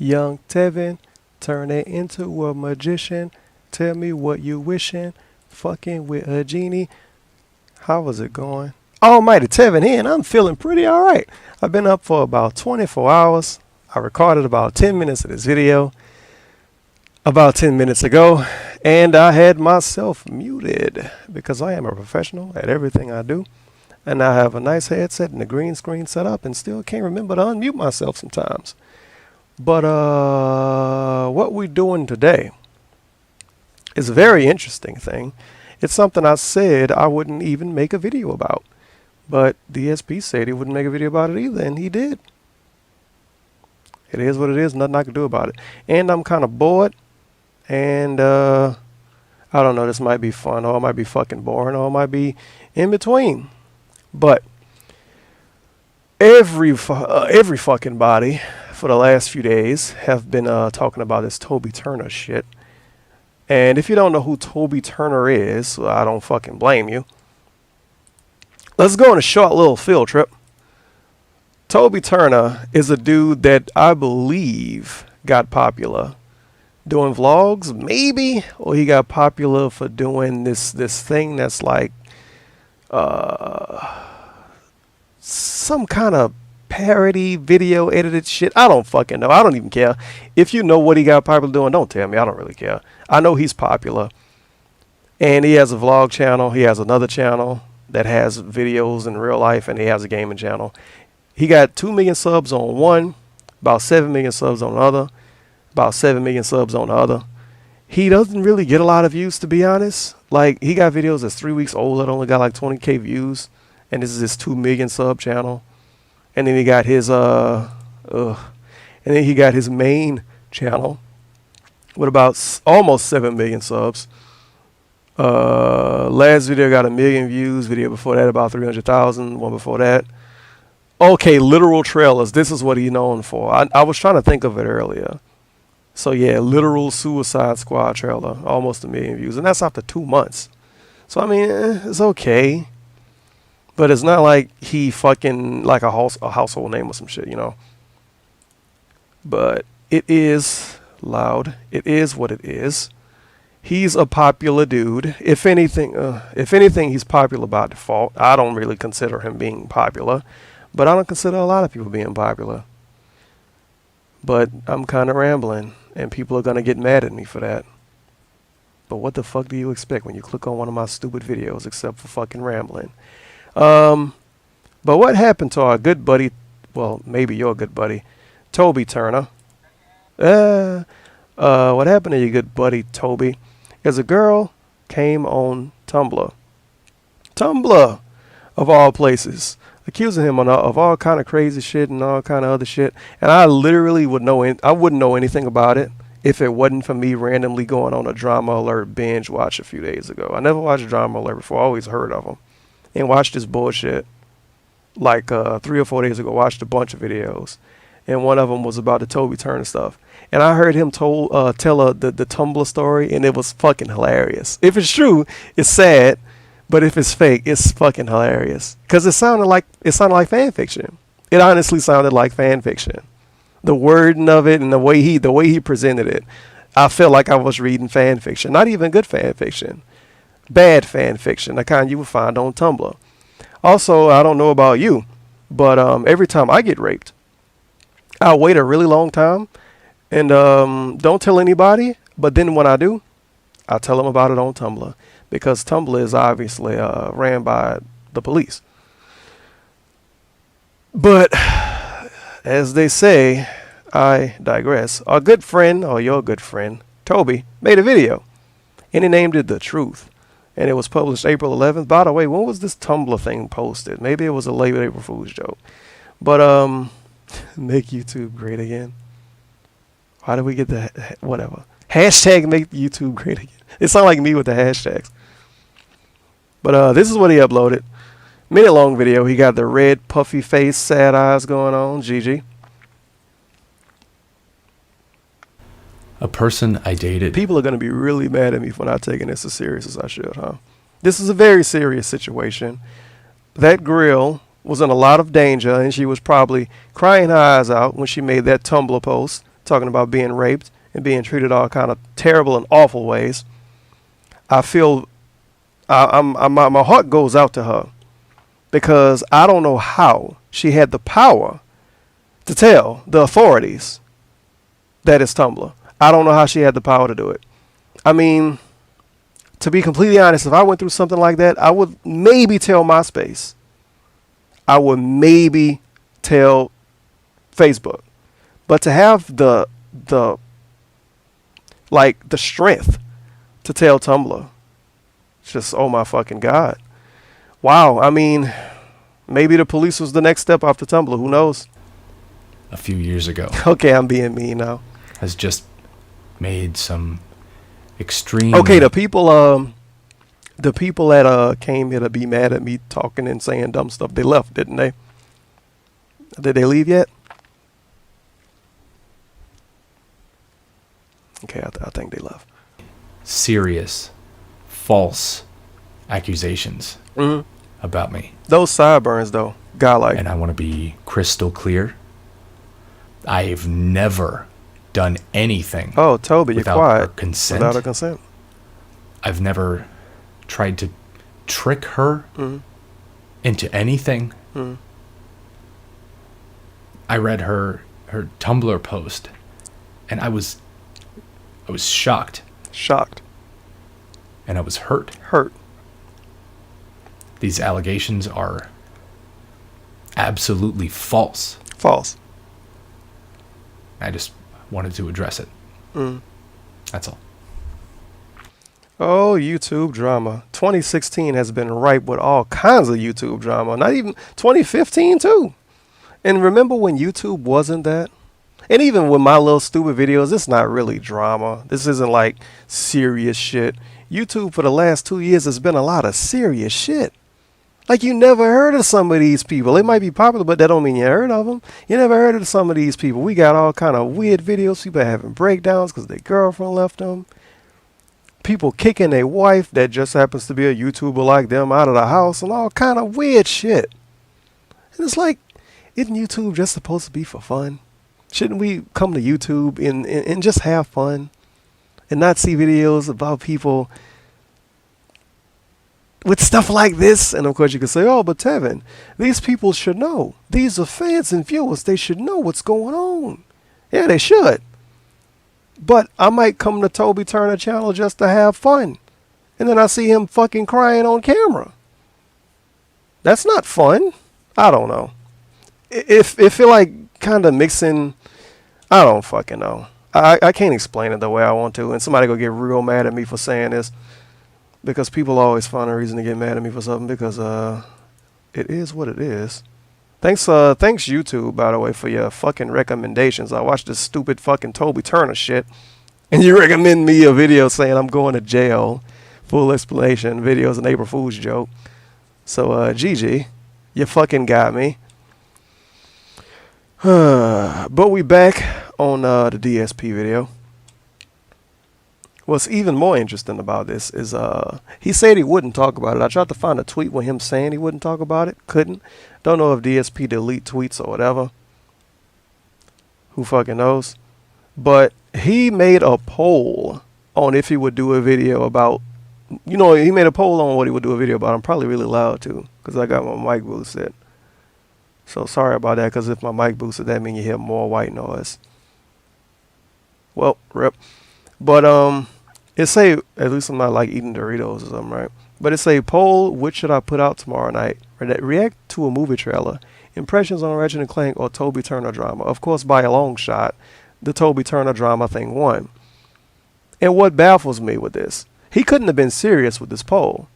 Young Tevin, turn it into a magician. Tell me what you wishing. Fucking with a genie. How was it going? Almighty Tevin here, and I'm feeling pretty alright. I've been up for about 24 hours. I recorded about 10 minutes of this video about 10 minutes ago, and I had myself muted because I am a professional at everything I do. And I have a nice headset and a green screen set up and still can't remember to unmute myself sometimes. But what we're doing today is a very interesting thing. It's something I said I wouldn't even make a video about. But DSP said he wouldn't make a video about it either, and he did. It is what it is, nothing I can do about it. And I'm kind of bored, and I don't know, this might be fun, or it might be fucking boring, or it might be in between. But every fucking body for the last few days have been talking about this Toby Turner shit. And if you don't know who Toby Turner is, well, I don't fucking blame you. Let's go on a short little field trip. Toby Turner is a dude that I believe got popular doing vlogs, maybe, or he got popular for doing this thing that's like some kind of parody video edited shit. I don't fucking know. I don't even care. If you know what he got popular doing, don't tell me. I don't really care. I know he's popular, and he has a vlog channel. He has another channel that has videos in real life, and he has a gaming channel. He got 2 million subs on one, about 7 million subs on the other, about 7 million subs on the other. He doesn't really get a lot of views, to be honest. Like, he got videos that's 3 weeks old that only got like 20K views, and this is his 2 million sub channel. And then he got his main channel with about almost 7 million subs. Last video got 1 million views. Video before that about 300,000. One before that. Okay, literal trailers. This is what he's known for. I was trying to think of it earlier. So yeah, literal Suicide Squad trailer, almost 1 million views, and that's after 2 months. So I mean, it's okay, but it's not like he fucking like a household name or some shit, you know. But it is loud. It is what it is. He's a popular dude. If anything, he's popular by default. I don't really consider him being popular, but I don't consider a lot of people being popular. But I'm kind of rambling, and people are gonna get mad at me for that. But what the fuck do you expect when you click on one of my stupid videos, except for fucking rambling? But what happened to our good buddy? Well, maybe your good buddy, Toby Turner. What happened to your good buddy Toby is a girl came on Tumblr, of all places, accusing him of all kind of crazy shit and all kind of other shit. And I literally I wouldn't know anything about it if it wasn't for me randomly going on a Drama Alert binge watch a few days ago. I never watched Drama Alert before. I always heard of him and watched this bullshit like 3 or 4 days ago. Watched a bunch of videos, and one of them was about the Toby Turner stuff. And I heard him tell the Tumblr story, and it was fucking hilarious. If it's true, it's sad. But if it's fake, it's fucking hilarious. Cause it sounded like fan fiction. It honestly sounded like fan fiction. The wording of it and the way he presented it, I felt like I was reading fan fiction. Not even good fan fiction, bad fan fiction, the kind you would find on Tumblr. Also, I don't know about you, but every time I get raped, I'll wait a really long time and don't tell anybody. But then when I do, I'll tell them about it on Tumblr. Because Tumblr is obviously ran by the police. But as they say, I digress. Our good friend, or your good friend, Toby, made a video. And he named it The Truth. And it was published April 11th. By the way, when was this Tumblr thing posted? Maybe it was a late April Fool's joke. But make YouTube great again. Why did we get that? Whatever. Hashtag make YouTube great again. It sounds like me with the hashtags. But this is what he uploaded. Minute long video. He got the red puffy face, sad eyes going on. GG. A person I dated. People are going to be really mad at me for not taking this as serious as I should, huh? This is a very serious situation. That girl was in a lot of danger, and she was probably crying her eyes out when she made that Tumblr post talking about being raped and being treated all kind of terrible and awful ways. I feel my heart goes out to her because I don't know how she had the power to tell the authorities that it's Tumblr. I don't know how she had the power to do it. I mean, to be completely honest, if I went through something like that, I would maybe tell MySpace. I would maybe tell Facebook. But to have the strength to tell Tumblr, it's just, oh my fucking God. Wow, I mean, maybe the police was the next step after Tumblr, who knows? A few years ago. Okay, I'm being mean now. Has just made some extreme. Okay, the people that came here to be mad at me talking and saying dumb stuff, they left, didn't they? Did they leave yet? Okay, I think they left. Serious, false accusations about me. Those sideburns, though, godlike. And I want to be crystal clear. I've never done anything. Oh, Toby, you're quiet. Her consent. Without her consent. I've never tried to trick her into anything. I read her Tumblr post, and I was shocked. Shocked. And I was hurt. Hurt. These allegations are absolutely false. False. I just wanted to address it. That's all. Oh, YouTube drama. 2016 has been ripe with all kinds of YouTube drama. Not even 2015 too. And remember when YouTube wasn't that? And even with my little stupid videos, it's not really drama. This isn't like serious shit. YouTube for the last 2 years has been a lot of serious shit. Like, you never heard of some of these people. They might be popular, but that don't mean you heard of them. You never heard of some of these people. We got all kind of weird videos. People having breakdowns because their girlfriend left them. People kicking their wife that just happens to be a YouTuber like them out of the house and all kind of weird shit. And it's like, isn't YouTube just supposed to be for fun? Shouldn't we come to YouTube and just have fun and not see videos about people with stuff like this? And of course you could say, oh, but Tevin, these people should know. These are fans and viewers. They should know what's going on. Yeah, they should. But I might come to Toby Turner channel just to have fun. And then I see him fucking crying on camera. That's not fun. I don't know. It feel like kind of mixing. I don't fucking know. I can't explain it the way I want to. And somebody go get real mad at me for saying this. Because people always find a reason to get mad at me for something, because it is what it is. Thanks YouTube, by the way, for your fucking recommendations. I watched this stupid fucking Toby Turner shit, and you recommend me a video saying I'm going to jail. Full explanation. Video's an April Fool's joke. So GG, you fucking got me. But we back on the DSP video. What's even more interesting about this is he said he wouldn't talk about it. I tried to find a tweet with him saying he wouldn't talk about it. Couldn't. Don't know if DSP delete tweets or whatever. Who fucking knows? But he made a poll on if he would do a video about, he made a poll on what he would do a video about. I'm probably really loud too, because I got my mic boosted. So sorry about that, because if my mic boosted, that means you hear more white noise. Well, rip. But it say, at least I'm not like eating Doritos or something, right? But it say, poll, which should I put out tomorrow night? React to a movie trailer. Impressions on Ratchet and Clank or Toby Turner drama. Of course, by a long shot, the Toby Turner drama thing won. And what baffles me with this, he couldn't have been serious with this poll.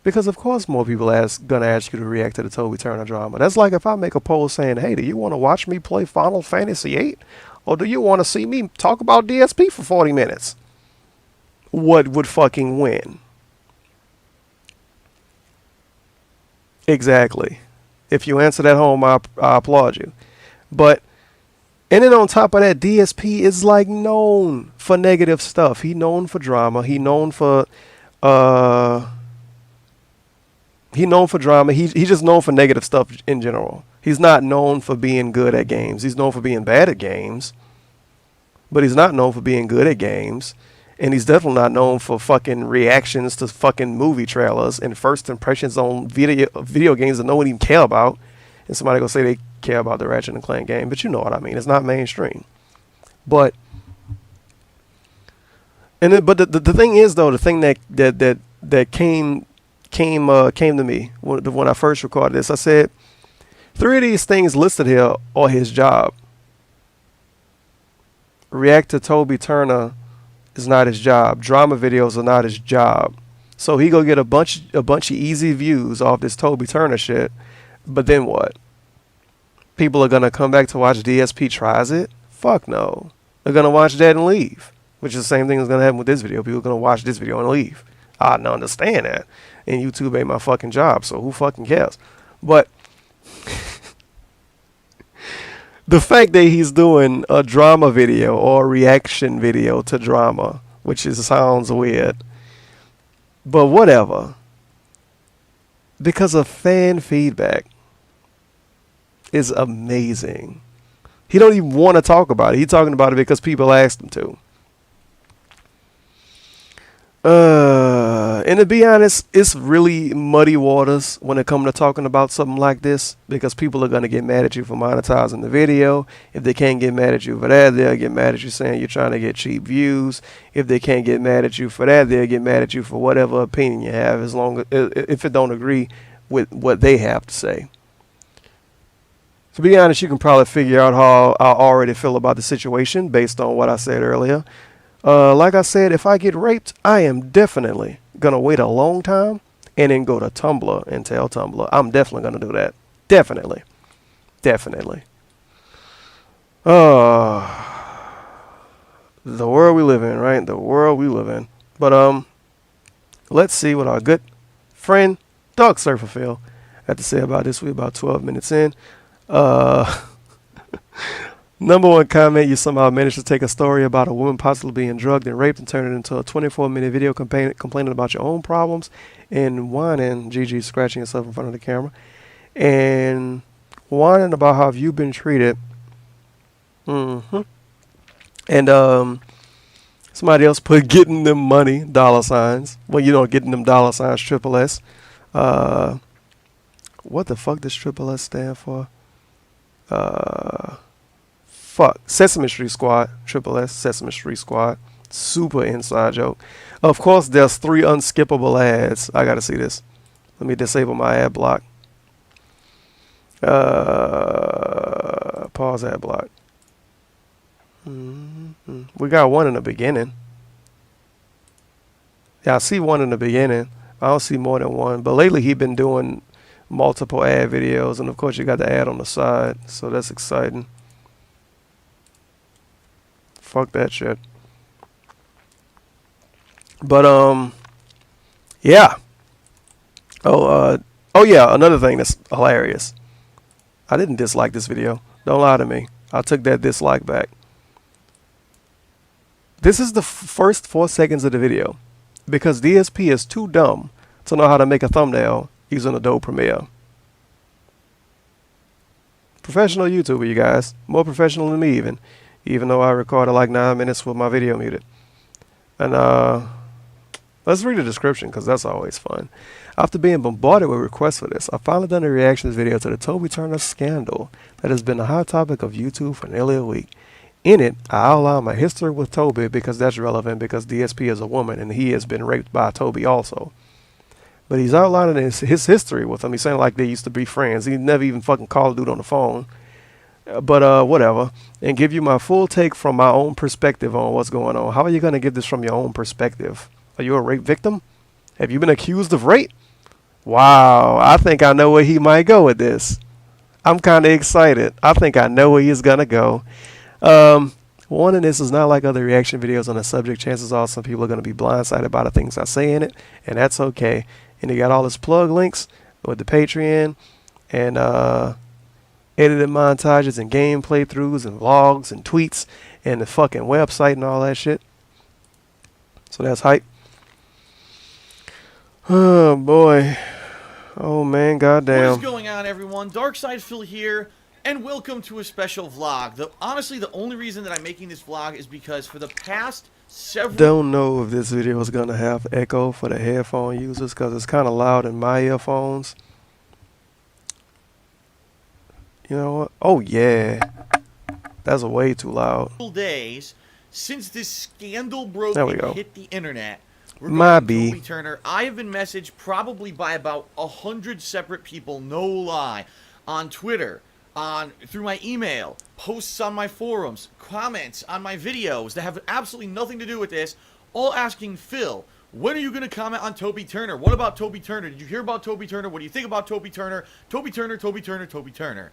Because of course more people gonna ask you to react to the Toby Turner drama. That's like if I make a poll saying, hey, do you want to watch me play Final Fantasy VIII? Or do you want to see me talk about DSP for 40 minutes? What would fucking win? Exactly. If you answer that home, I applaud you. But, and then on top of that, DSP is like known for negative stuff. He known for drama. He known for drama. He's just known for negative stuff in general. He's not known for being good at games. He's known for being bad at games. But he's not known for being good at games. And he's definitely not known for fucking reactions to fucking movie trailers and first impressions on video games that no one even care about. And somebody gonna say they care about the Ratchet and Clank game, but you know what I mean. It's not mainstream. But the thing is though, the thing that came to me when I first recorded this, I said 3 of these things listed here are his job. React to Toby Turner is not his job. Drama videos are not his job. So he go get a bunch of easy views off this Toby Turner shit. But then what? People are gonna come back to watch DSP tries it? Fuck no. They're gonna watch that and leave. Which is the same thing that's gonna happen with this video. People are gonna watch this video and leave. I don't understand that. And YouTube ain't my fucking job, so who fucking cares? But the fact that he's doing a drama video or a reaction video to drama, which sounds weird, but whatever, because of fan feedback, is amazing. He don't even want to talk about it. He's talking about it because people asked him to. And to be honest, it's really muddy waters when it comes to talking about something like this, because people are going to get mad at you for monetizing the video. If they can't get mad at you for that, they'll get mad at you saying you're trying to get cheap views. If they can't get mad at you for that, they'll get mad at you for whatever opinion you have, as long as if it don't agree with what they have to say. To be honest, you can probably figure out how I already feel about the situation based on what I said earlier. Like I said, if I get raped, I am definitely going to wait a long time and then go to Tumblr and tell Tumblr. I'm definitely going to do that. Definitely. Definitely. The world we live in, right? The world we live in. But let's see what our good friend, Dog Surfer Phil, had to say about this. We're about 12 minutes in. Number one comment: you somehow managed to take a story about a woman possibly being drugged and raped and turn it into a 24-minute video complaining about your own problems and whining, GG scratching yourself in front of the camera, and whining about how you've been treated. And somebody else put getting them money, $signs. Well, you know, getting them $signs, triple S. What the fuck does triple S stand for? Fuck. Sesame Street Squad. Triple S. Sesame Street Squad. Super inside joke. Of course, there's 3 unskippable ads. I gotta see this. Let me disable my ad block. Pause ad block. We got one in the beginning. Yeah, I see one in the beginning. I don't see more than one. But lately, he been doing multiple ad videos. And, of course, you got the ad on the side. So that's exciting. Fuck that shit. But yeah. Oh yeah, another thing that's hilarious. I didn't dislike this video. Don't lie to me. I took that dislike back. This is the first 4 seconds of the video, because DSP is too dumb to know how to make a thumbnail using Adobe Premiere. Professional YouTuber, you guys. More professional than me even though I recorded like 9 minutes with my video muted. And let's read the description, because that's always fun. After being bombarded with requests for this, I finally done a reactions video to the Toby Turner scandal that has been a hot topic of YouTube for nearly a week. In it, I outline my history with Toby, because that's relevant, because DSP is a woman and he has been raped by Toby also. But he's outlining his history with him. He's saying like they used to be friends. He never even fucking called a dude on the phone. But whatever. And give you my full take from my own perspective on what's going on. How are you going to give this from your own perspective? Are you a rape victim? Have you been accused of rape? Wow, I think I know where he might go with this. I'm kind of excited. I think I know where he's going to go. Warning, this is not like other reaction videos on the subject. Chances are some people are going to be blindsided by the things I say in it, and that's okay. And he got all his plug links with the Patreon and edited montages and game playthroughs and vlogs and tweets and the fucking website and all that shit. So that's hype. Oh boy. Oh man, What is goddamn. going on, everyone? Darkside Phil here, and welcome to a special vlog. Honestly, the only reason that I'm making this vlog is because for the past several... Don't know if this video is gonna have echo for the headphone users because it's kind of loud in my earphones. You know what? Oh yeah, that's way too loud. days since this scandal broke There we and go. hit the internet. My Regarding B. Toby Turner, I have been messaged probably by about 100 separate people, no lie, on Twitter, through my email, posts on my forums, comments on my videos that have absolutely nothing to do with this, all asking Phil, when are you going to comment on Toby Turner? What about Toby Turner? Did you hear about Toby Turner? What do you think about Toby Turner? Toby Turner, Toby Turner, Toby Turner.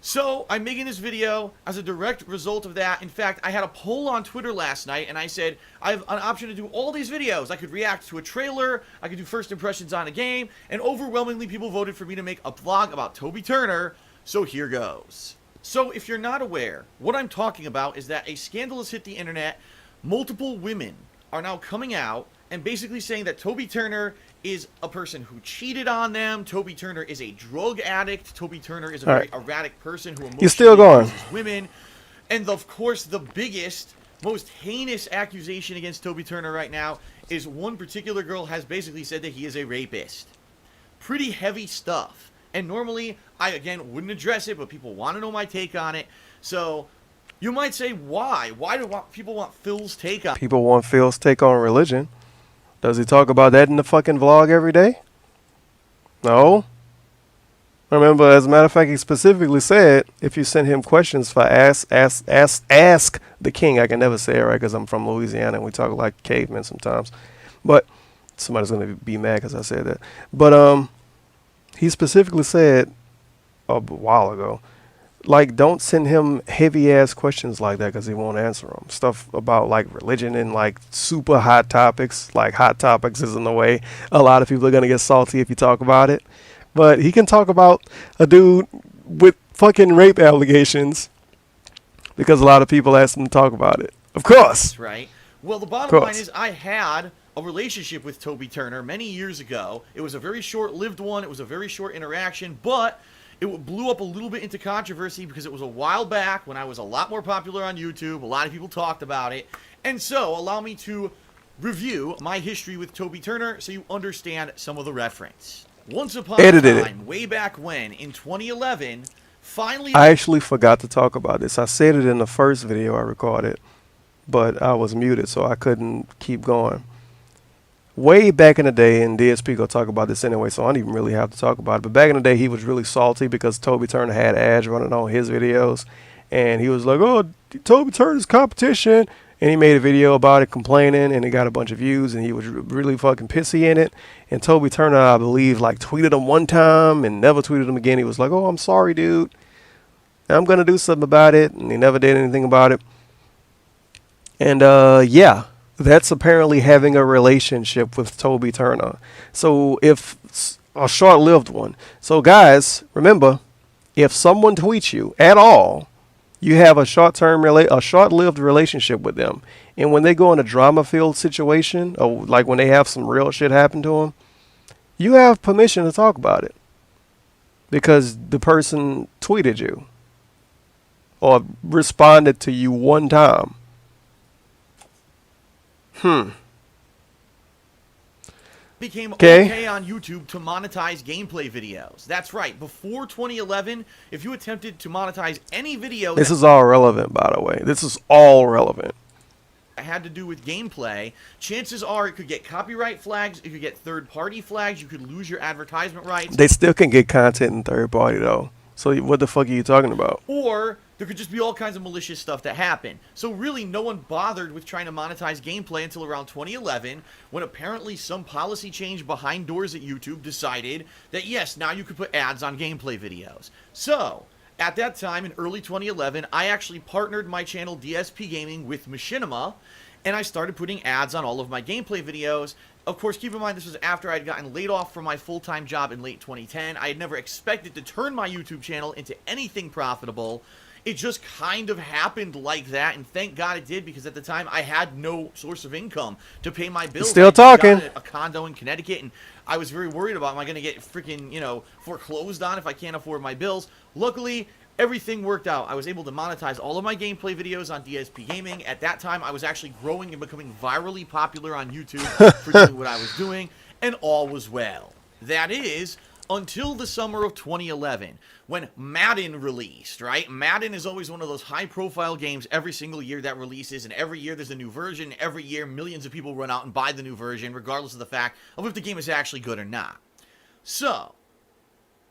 So, I'm making this video as a direct result of that. In fact, I had a poll on Twitter last night, and I said, I have an option to do all these videos. I could react to a trailer, I could do first impressions on a game, and overwhelmingly people voted for me to make a vlog about Toby Turner, so here goes. So, if you're not aware, what I'm talking about is that a scandal has hit the internet. Multiple women are now coming out and basically saying that Toby Turner is a person who cheated on them. Toby Turner is a drug addict. Toby Turner is a very erratic person who emotionally He's still going. abuses women. And of course, the biggest, most heinous accusation against Toby Turner right now is one particular girl has basically said that he is a rapist. Pretty heavy stuff. And normally, I again wouldn't address it, but people want to know my take on it. So, you might say, why? Why do people want Phil's take on it? People want Phil's take on religion. Does he talk about that in the fucking vlog every day? No. Remember, as a matter of fact, he specifically said if you send him questions for ask the king. I can never say it right because I'm from Louisiana and we talk like cavemen sometimes. But somebody's gonna be mad because I said that. But he specifically said a while ago, like, don't send him heavy ass questions like that because he won't answer them. Stuff about like religion and like super hot topics. Like, hot topics is in the way. A lot of people are gonna get salty if you talk about it. But he can talk about a dude with fucking rape allegations because a lot of people asked him to talk about it. Of course. Right. Well, the bottom line is I had a relationship with Toby Turner many years ago. It was a very short-lived one. It was a very short interaction, but it blew up a little bit into controversy because it was a while back when I was a lot more popular on YouTube. A lot of people talked about it. And so, allow me to review my history with Toby Turner so you understand some of the reference. Once upon a time, way back when, in 2011, finally... I actually forgot to talk about this. I said it in the first video I recorded, but I was muted, so I couldn't keep going. Way back in the day, and DSP gonna talk about this anyway, so I don't even really have to talk about it. But back in the day, he was really salty because Toby Turner had ads running on his videos, and he was like, "Oh, Toby Turner's competition," and he made a video about it, complaining, and it got a bunch of views, and he was really fucking pissy in it. And Toby Turner, I believe, like tweeted him one time and never tweeted him again. He was like, "Oh, I'm sorry, dude. I'm gonna do something about it," and he never did anything about it. And yeah. That's apparently having a relationship with Toby Turner. So if a short-lived one. So guys, remember, if someone tweets you at all, you have a short-lived relationship with them. And when they go in a drama-filled situation, or like when they have some real shit happen to them, you have permission to talk about it because the person tweeted you or responded to you one time. Became okay on YouTube to monetize gameplay videos. That's right. Before 2011, if you attempted to monetize any video... This is all relevant, by the way. This is all relevant. Had to do with gameplay, chances are it could get copyright flags, it could get third-party flags, you could lose your advertisement rights. They still can get content in third-party, though. So what the fuck are you talking about? Or there could just be all kinds of malicious stuff that happened. So really, no one bothered with trying to monetize gameplay until around 2011, when apparently some policy change behind doors at YouTube decided that yes, now you could put ads on gameplay videos. So, at that time, in early 2011, I actually partnered my channel DSP Gaming with Machinima, and I started putting ads on all of my gameplay videos. Of course, keep in mind this was after I'd gotten laid off from my full-time job in late 2010. I had never expected to turn my YouTube channel into anything profitable. It just kind of happened like that, and thank God it did, because at the time I had no source of income to pay my bills. Still I just talking. got a condo in Connecticut, and I was very worried about, am I going to get freaking, foreclosed on if I can't afford my bills? Luckily, everything worked out. I was able to monetize all of my gameplay videos on DSP Gaming. At that time, I was actually growing and becoming virally popular on YouTube for doing what I was doing, and all was well. That is, until the summer of 2011, when Madden released, right? Madden is always one of those high-profile games every single year that releases, and every year there's a new version. Every year, millions of people run out and buy the new version, regardless of the fact of if the game is actually good or not. So,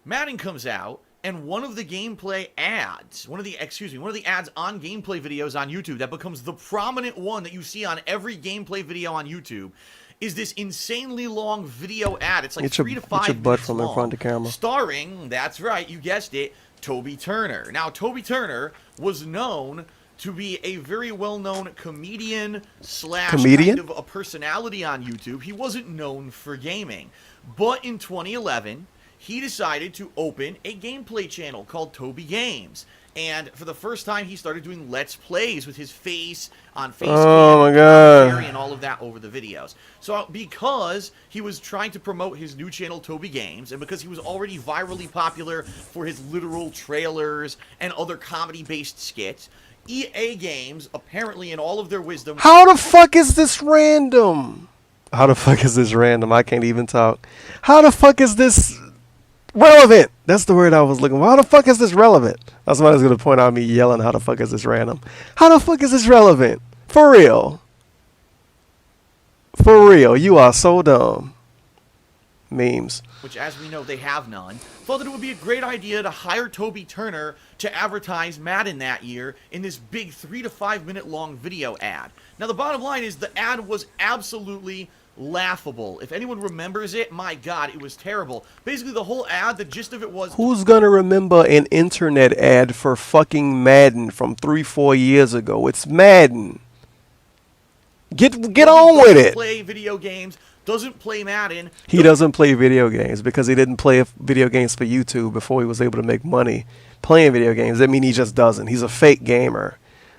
Madden comes out, and one of the gameplay ads, one of the ads on gameplay videos on YouTube that becomes the prominent one that you see on every gameplay video on YouTube, is this insanely long video ad. It's like 3 to 5 get your butt minutes from long, in front of the camera. starring, that's right, you guessed it, Toby Turner. Now, Toby Turner was known to be a very well-known comedian slash kind of a personality on YouTube. He wasn't known for gaming. But in 2011, he decided to open a gameplay channel called Toby Games. And for the first time, he started doing Let's Plays with his face on Facebook, oh my God, and all of that over the videos. So because he was trying to promote his new channel, Toby Games, and because he was already virally popular for his literal trailers and other comedy-based skits, EA Games, apparently in all of their wisdom... How the fuck is this random? How the fuck is this random? I can't even talk. How the fuck is this... relevant? That's the word I was looking for. How the fuck is this relevant? That's somebody's going to point out me yelling, how the fuck is this random? How the fuck is this relevant? For real. For real. You are so dumb. Memes. Which, as we know, they have none. Thought that it would be a great idea to hire Toby Turner to advertise Madden that year in this big 3 to 5 minute long video ad. Now, the bottom line is the ad was absolutely laughable. If anyone remembers it, my God, it was terrible. Basically, the whole ad, the gist of it was... Who's gonna remember an internet ad for fucking Madden from 3-4 years ago? It's Madden. Get on with it. Play video games, doesn't play Madden. He doesn't play video games because he didn't play video games for YouTube before he was able to make money playing video games. That means he just doesn't. He's a fake gamer.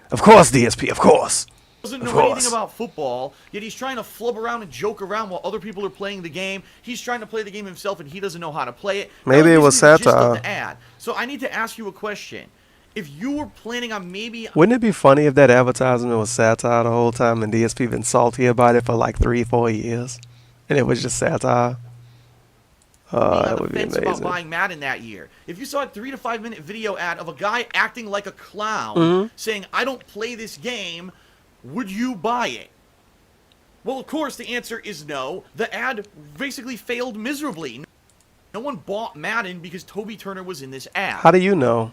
Of course, DSP, of course. Doesn't know anything about football, yet he's trying to flub around and joke around while other people are playing the game. He's trying to play the game himself, and he doesn't know how to play it. Maybe it was satire. The ad. So I need to ask you a question. If you were planning on maybe... Wouldn't it be funny if that advertisement was satire the whole time and DSP been salty about it for like 3-4 years? And it was just satire? That would be amazing. About buying Madden that year. If you saw a 3 to 5 minute video ad of a guy acting like a clown, saying, I don't play this game... would you buy it? Well, of course, the answer is no. The ad basically failed miserably. No one bought Madden because Toby Turner was in this ad. How do you know?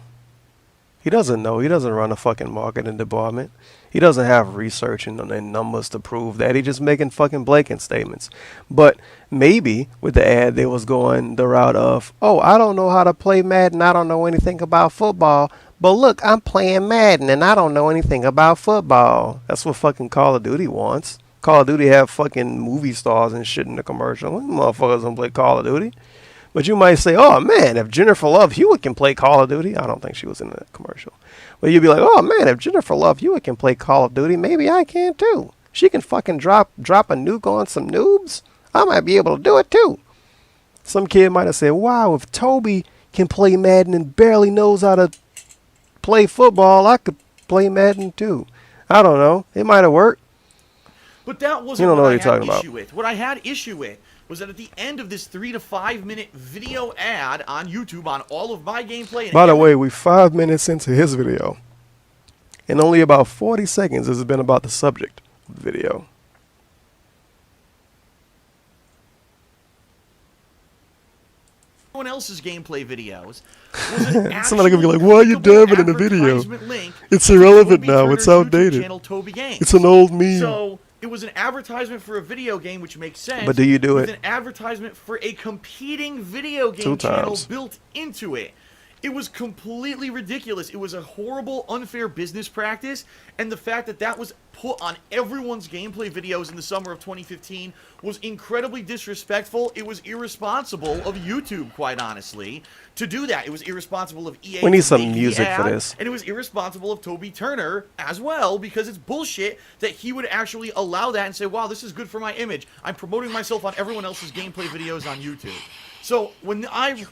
He doesn't know. He doesn't run a fucking marketing department. He doesn't have research and numbers to prove that. He's just making fucking blanket statements. But maybe with the ad, they was going the route of, oh, I don't know how to play Madden. I don't know anything about football. But look, I'm playing Madden and I don't know anything about football. That's what fucking Call of Duty wants. Call of Duty have fucking movie stars and shit in the commercial. Motherfuckers don't play Call of Duty. But you might say, oh man, if Jennifer Love Hewitt can play Call of Duty. I don't think she was in that commercial. But you'd be like, oh man, if Jennifer Love Hewitt can play Call of Duty, maybe I can too. She can fucking drop a nuke on some noobs. I might be able to do it too. Some kid might have said, wow, if Toby can play Madden and barely knows how to play football, I could play Madden too. I don't know. It might have worked. But that wasn't what I had issue with. What I had issue with was that at the end of this 3 to 5 minute video ad on YouTube on all of my gameplay... By the way, we're 5 minutes into his video. And only about 40 seconds has been about the subject of the video. Everyone else's gameplay videos. Somebody gonna be like, why are you dabbing in the video? It's irrelevant now. It's outdated. It's an old meme. So it was an advertisement for a video game, which makes sense. But do you do it? With an advertisement for a competing video game channel built into it. It was completely ridiculous. It was a horrible, unfair business practice, and the fact that that was put on everyone's gameplay videos in the summer of 2015 was incredibly disrespectful. It was irresponsible of YouTube, quite honestly, to do that. It was irresponsible of EA. We need to some make the music for ad, this. and it was irresponsible of Toby Turner as well, because it's bullshit that he would actually allow that and say, wow, this is good for my image. I'm promoting myself on everyone else's gameplay videos on YouTube. So when I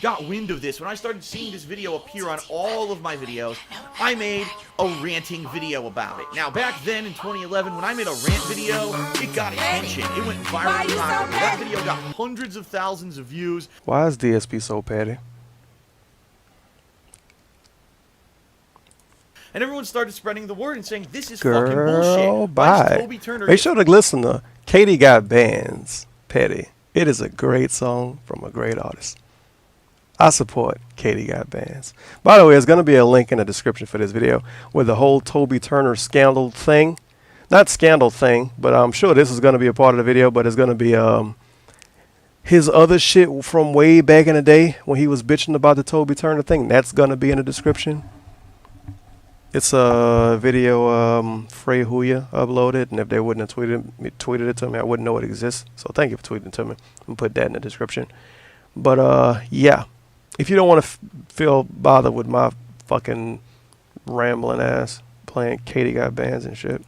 got wind of this, when I started seeing this video appear on all of my videos, I made a ranting video about it. Now, back then in 2011, when I made a rant video, it got attention. It went viral. That video got hundreds of thousands of views. Why is DSP so petty? And everyone started spreading the word and saying, this is fucking bullshit. Girl, Why is bye. Toby Turner... Make sure to listen to Katie Got Bands, Petty. It is a great song from a great artist. I support Katie Got Bands. By the way, there's going to be a link in the description for this video with the whole Toby Turner scandal thing. Not scandal thing, but I'm sure this is going to be a part of the video, but it's going to be his other shit from way back in the day when he was bitching about the Toby Turner thing. That's going to be in the description. It's a video Frey Huya uploaded, and if they wouldn't have tweeted it to me, I wouldn't know it exists. So thank you for tweeting it to me. I'll put that in the description. But yeah, if you don't want to feel bothered with my fucking rambling ass playing Katie Got Bands and shit,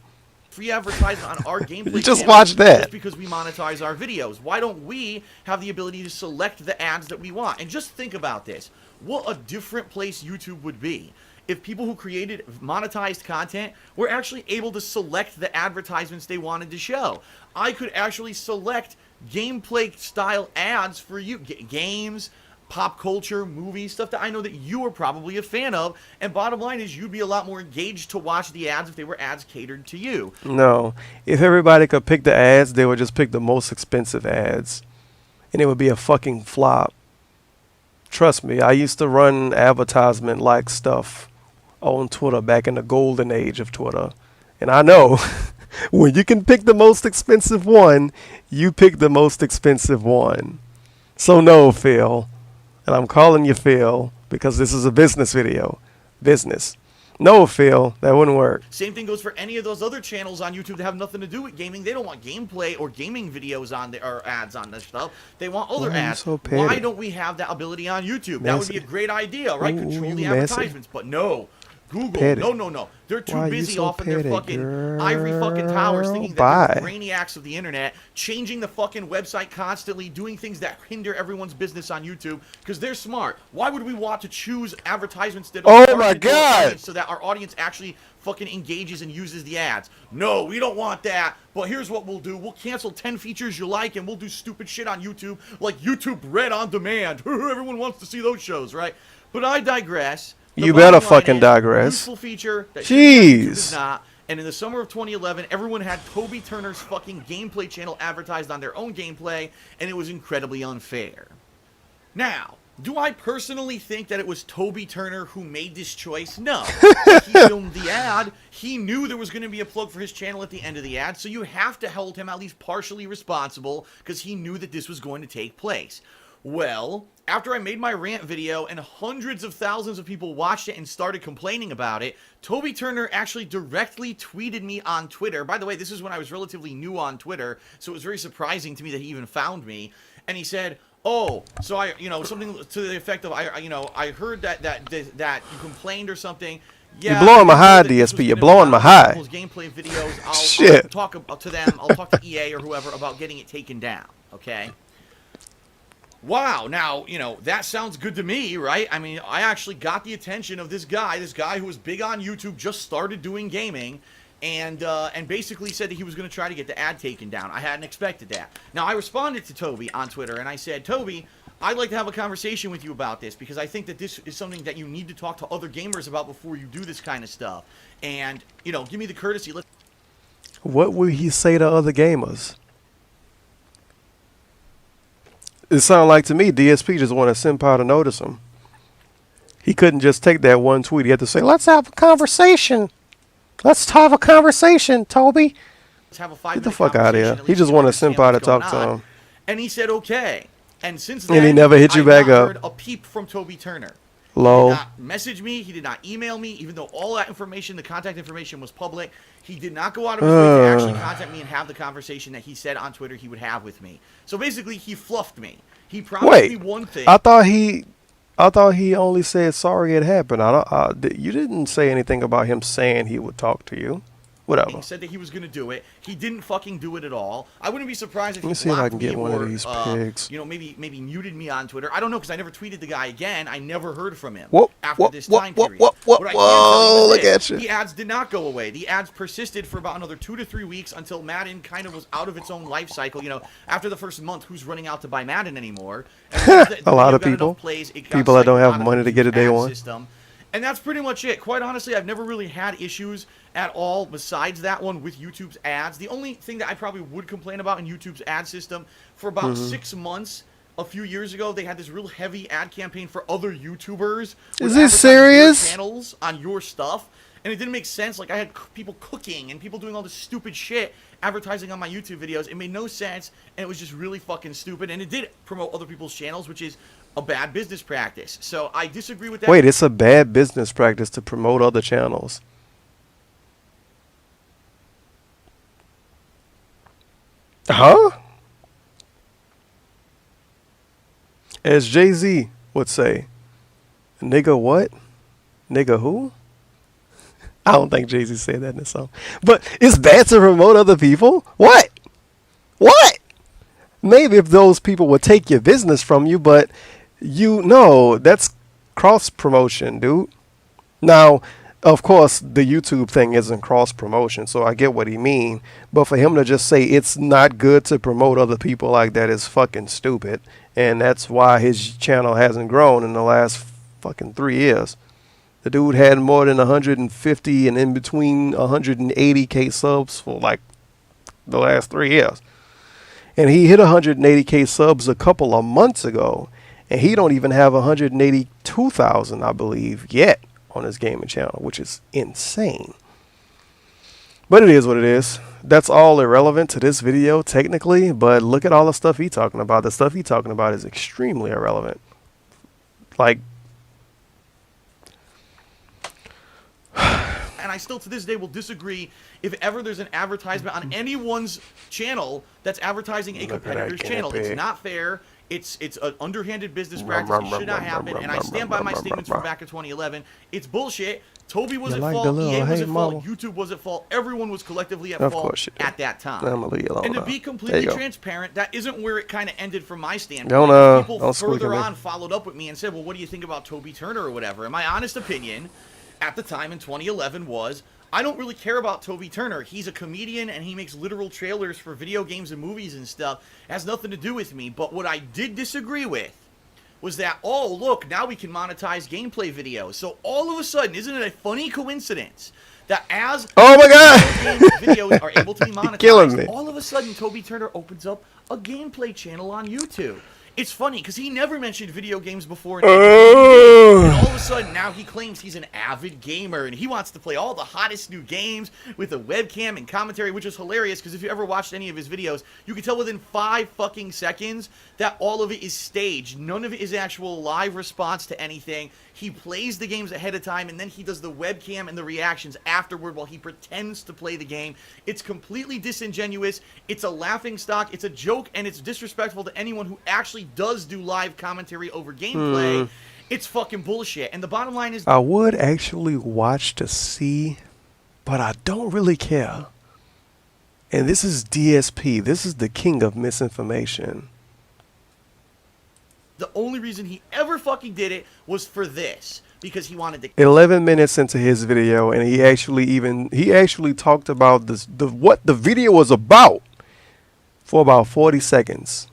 free advertisement on our gameplay you just channel watch that. just because we monetize our videos. Why don't we have the ability to select the ads that we want? And just think about this. What a different place YouTube would be if people who created monetized content were actually able to select the advertisements they wanted to show. I could actually select gameplay style ads for you, games, pop culture, movies, stuff that I know that you are probably a fan of, and bottom line is you'd be a lot more engaged to watch the ads if they were ads catered to you. No, if everybody could pick the ads, they would just pick the most expensive ads, and it would be a fucking flop. Trust me, I used to run advertisement like stuff on Twitter back in the golden age of Twitter, and I know when you can pick the most expensive one, you pick the most expensive one. So no, Phil, and I'm calling you Phil because this is a business video. Business. No, Phil, that wouldn't work. Same thing goes for any of those other channels on YouTube that have nothing to do with gaming. They don't want gameplay or gaming videos on the, or ads on this stuff. They want other ads. So why don't we have that ability on YouTube? That would be a great idea, right? Control the advertisements, but no. Google, petty. no. They're too busy so off in their petty, fucking ivory fucking towers thinking that Bye. they're the brainiacs of the internet, changing the fucking website constantly, doing things that hinder everyone's business on YouTube because they're smart. Why would we want to choose advertisements that are Oh my God, so that our audience actually fucking engages and uses the ads? No, we don't want that. But here's what we'll do. We'll cancel 10 features you like and we'll do stupid shit on YouTube like YouTube Red on Demand. Everyone wants to see those shows, right? But I digress. You better fucking digress. Useful feature that Jeez. is not. And in the summer of 2011, everyone had Toby Turner's fucking gameplay channel advertised on their own gameplay, and it was incredibly unfair. Now, do I personally think that it was Toby Turner who made this choice? No. He filmed the ad. He knew there was going to be a plug for his channel at the end of the ad, so you have to hold him at least partially responsible because he knew that this was going to take place. Well, after I made my rant video and hundreds of thousands of people watched it and started complaining about it, Toby Turner actually directly tweeted me on Twitter. By the way, this is when I was relatively new on Twitter, so it was very surprising to me that he even found me. And he said, oh, so I, something to the effect of, I heard that you complained or something. Yeah, you're blowing my high, DSP. You're blowing my high. Gameplay videos. Shit. I'll talk to them. I'll talk to EA or whoever about getting it taken down. Okay. Wow, now, that sounds good to me, right? I mean, I actually got the attention of this guy who was big on YouTube, just started doing gaming, and basically said that he was going to try to get the ad taken down. I hadn't expected that. Now, I responded to Toby on Twitter, and I said, Toby, I'd like to have a conversation with you about this, because I think that this is something that you need to talk to other gamers about before you do this kind of stuff. And, give me the courtesy. What would he say to other gamers? It sounded like to me DSP just wanted Senpai to notice him. He couldn't just take that one tweet. He had to say, let's have a conversation. Let's have a conversation, Toby. Let's have a 5-minute Get the fuck out of here. conversation, He just wanted understand Senpai to what's going talk to on. him. And he said, okay. And since then, And he never hit you I've back not up. heard a peep from Toby Turner. Lol. He did not message me. He did not email me, even though all that information, the contact information, was public. He did not go out of his way to actually contact me and have the conversation that he said on Twitter he would have with me. So basically, he fluffed me. He promised me one thing. I thought he only said sorry it happened. You didn't say anything about him saying he would talk to you. Whatever. He said that he was going to do it. He didn't fucking do it at all. I wouldn't be surprised if he Let me see if I blocked can me get one of or, these pigs. maybe muted me on Twitter. I don't know because I never tweeted the guy again. I never heard from him Whoa, after whoa, this whoa, time whoa, period. whoa, whoa, What I can whoa, tell you look is at you. the ads did not go away. The ads persisted for about another 2 to 3 weeks until Madden kind of was out of its own life cycle. After the first month, who's running out to buy Madden anymore? And A lot of got enough people. plays, it got People that don't cycled have out of money the to get a day ad one. system. And that's pretty much it. Quite honestly, I've never really had issues at all besides that one with YouTube's ads. The only thing that I probably would complain about in YouTube's ad system, for about 6 months, a few years ago, they had this real heavy ad campaign for other YouTubers. Is this serious? Channels on your stuff. And it didn't make sense. Like, I had people cooking and people doing all this stupid shit advertising on my YouTube videos. It made no sense, and it was just really fucking stupid. And it did promote other people's channels, which is a bad business practice. So I disagree with that. Wait, it's a bad business practice to promote other channels. Huh? As Jay-Z would say, nigga what? Nigga who? I don't think Jay-Z said that in the song. But it's bad to promote other people? What? What? Maybe if those people would take your business from you, but that's cross promotion, dude. Now, of course, the YouTube thing isn't cross promotion, so I get what he mean. But for him to just say it's not good to promote other people like that is fucking stupid. And that's why his channel hasn't grown in the last fucking 3 years. The dude had more than 150 and in between 180K subs for like the last 3 years. And he hit 180K subs a couple of months ago. And he don't even have 182,000, I believe, yet on his gaming channel, which is insane. But it is what it is. That's all irrelevant to this video, technically. But look at all the stuff he's talking about. The stuff he's talking about is extremely irrelevant. Like... And I still, to this day, will disagree if ever there's an advertisement on anyone's channel that's advertising a competitor's channel. It's not fair. It's an underhanded business practice. It should not happen. And I stand by my statements from back in 2011. It's bullshit. Toby was at fault. EA was at fault. YouTube was at fault. Everyone was collectively at fault at that time. And to be completely transparent, that isn't where it kind of ended from my standpoint. People further on followed up with me and said, well, what do you think about Toby Turner or whatever? And my honest opinion at the time in 2011 was, I don't really care about Toby Turner. He's a comedian and he makes literal trailers for video games and movies and stuff. It has nothing to do with me. But what I did disagree with was that, oh, look, now we can monetize gameplay videos. So all of a sudden, isn't it a funny coincidence that as oh my God, videos are able to be monetized, all of a sudden Toby Turner opens up a gameplay channel on YouTube. It's funny because he never mentioned video games before. And all of a sudden, now he claims he's an avid gamer and he wants to play all the hottest new games with a webcam and commentary, which is hilarious because if you ever watched any of his videos, you can tell within 5 fucking seconds that all of it is staged. None of it is actual live response to anything. He plays the games ahead of time and then he does the webcam and the reactions afterward while he pretends to play the game. It's completely disingenuous. It's a laughingstock. It's a joke and it's disrespectful to anyone who actually does do live commentary over gameplay. It's fucking bullshit. And the bottom line is, I would actually watch to see, but I don't really care. And this is DSP. This is the king of misinformation. The only reason he ever fucking did it was for this. Because he wanted to... 11 minutes into his video, and he actually talked about what the video was about for about 40 seconds.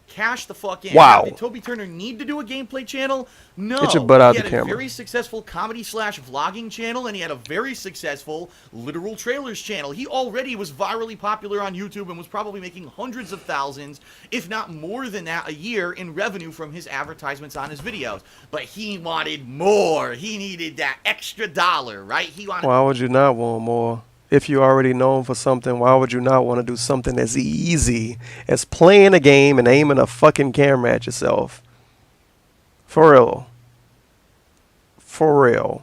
Cash the fuck in. Wow. Did Toby Turner need to do a gameplay channel? No. Get your butt out the camera. He had a very successful comedy/vlogging channel, and he had a very successful literal trailers channel. He already was virally popular on YouTube and was probably making hundreds of thousands, if not more than that, a year in revenue from his advertisements on his videos. But he wanted more. He needed that extra dollar, right? He wanted... Why would you not want more? If you're already known for something, why would you not want to do something as easy as playing a game and aiming a fucking camera at yourself? For real. For real.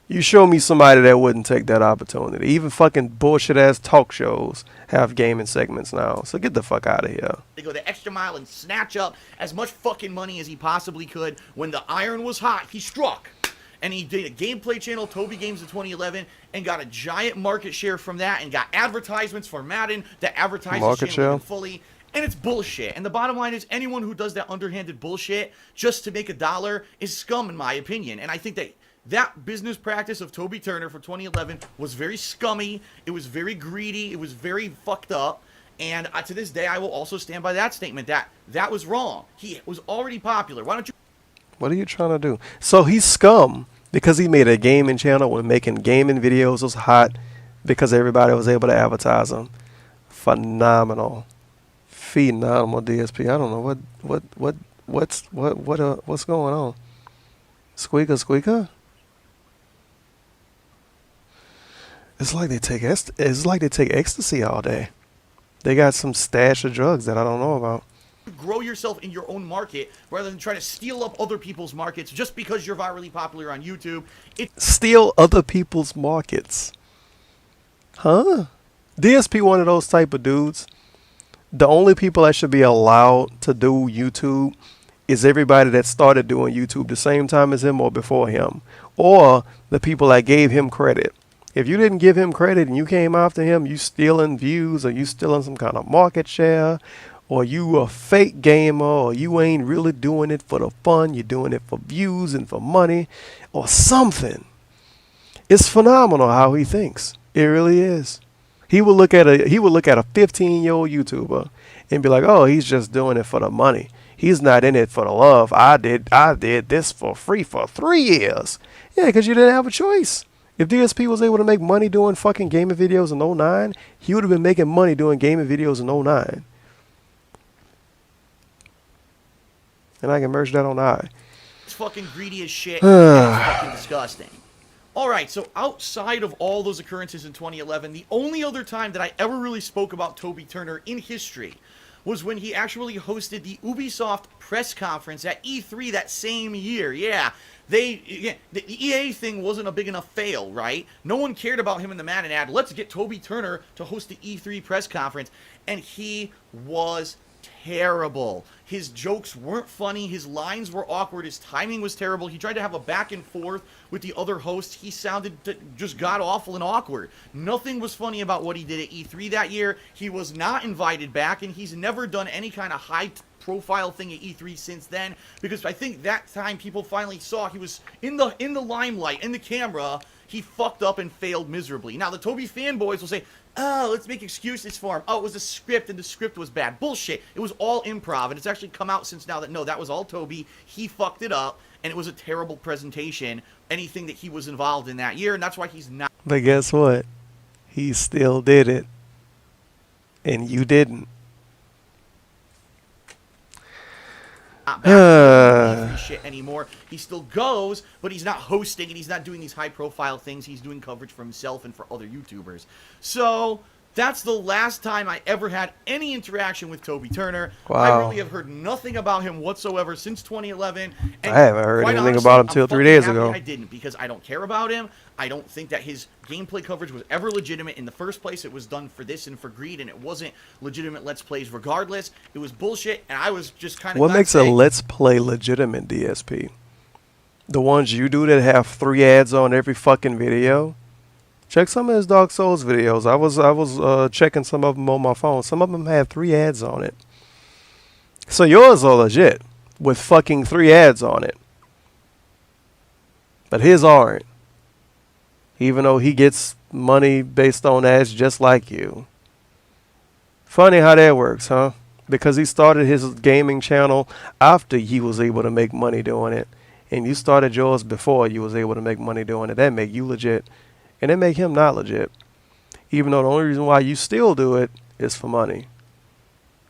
You show me somebody that wouldn't take that opportunity. Even fucking bullshit ass talk shows have gaming segments now. So get the fuck out of here. They go the extra mile and snatch up as much fucking money as he possibly could. When the iron was hot, he struck. And he did a gameplay channel, Toby Games in 2011, and got a giant market share from that, and got advertisements for Madden that advertises Market share? fully. And it's bullshit. And the bottom line is, anyone who does that underhanded bullshit just to make $1 is scum, in my opinion. And I think that business practice of Toby Turner for 2011 was very scummy. It was very greedy. It was very fucked up. And to this day, I will also stand by that statement. That was wrong. He was already popular. Why don't you? What are you trying to do? So he's scum because he made a gaming channel when making gaming videos was hot because everybody was able to advertise them. Phenomenal. Phenomenal DSP. I don't know what's going on. Squeaker. It's like they take ecstasy all day. They got some stash of drugs that I don't know about. Grow yourself in your own market rather than try to steal up other people's markets just because you're virally popular on YouTube. Steal other people's markets. Huh? DSP one of those type of dudes. The only people that should be allowed to do YouTube is everybody that started doing YouTube the same time as him or before him, or the people that gave him credit. If you didn't give him credit and you came after him, you stealing views, or you stealing some kind of market share, or you a fake gamer, or you ain't really doing it for the fun, you're doing it for views and for money or something. It's phenomenal how he thinks. It really is. He would look at a 15-year-old YouTuber and be like, "Oh, he's just doing it for the money. He's not in it for the love. I did this for free for 3 years." Yeah, because you didn't have a choice. If DSP was able to make money doing fucking gaming videos in 09, he would have been making money doing gaming videos in 09. And I can merge that on I. It's fucking greedy as shit. And it's fucking disgusting. Alright, so outside of all those occurrences in 2011, the only other time that I ever really spoke about Toby Turner in history was when he actually hosted the Ubisoft press conference at E3 that same year. Yeah, the EA thing wasn't a big enough fail, right? No one cared about him in the Madden ad. Let's get Toby Turner to host the E3 press conference. And he was terrible. His jokes weren't funny. His lines were awkward. His timing was terrible. He tried to have a back and forth with the other host. He sounded just god-awful and awkward. Nothing was funny about what he did at E3 that year. He was not invited back, and he's never done any kind of high-profile thing at E3 since then, because I think that time people finally saw he was in the limelight, in the camera. He fucked up and failed miserably. Now, the Toby fanboys will say, "Oh, let's make excuses for him. Oh, it was a script, and the script was bad." Bullshit. It was all improv, and it's actually come out since now that, no, that was all Toby. He fucked it up, and it was a terrible presentation, anything that he was involved in that year, and that's why he's not. But guess what? He still did it. And you didn't. Not back to shit anymore. He still goes, but he's not hosting, and he's not doing these high-profile things. He's doing coverage for himself and for other YouTubers. So that's the last time I ever had any interaction with Toby Turner. Wow. I really have heard nothing about him whatsoever since 2011. And I haven't heard anything about him till 3 days ago. I didn't, because I don't care about him. I don't think that his gameplay coverage was ever legitimate in the first place. It was done for this and for greed, and it wasn't legitimate Let's Plays regardless. It was bullshit, and I was just kind of... What makes a Let's Play legitimate, DSP? The ones you do that have 3 ads on every fucking video? Check some of his Dark Souls videos. I was checking some of them on my phone. Some of them had 3 ads on it. So yours are legit with fucking 3 ads on it. But his aren't. Even though he gets money based on ads just like you. Funny how that works, huh? Because he started his gaming channel after he was able to make money doing it. And you started yours before you was able to make money doing it. That make you legit. And it make him not legit. Even though the only reason why you still do it is for money.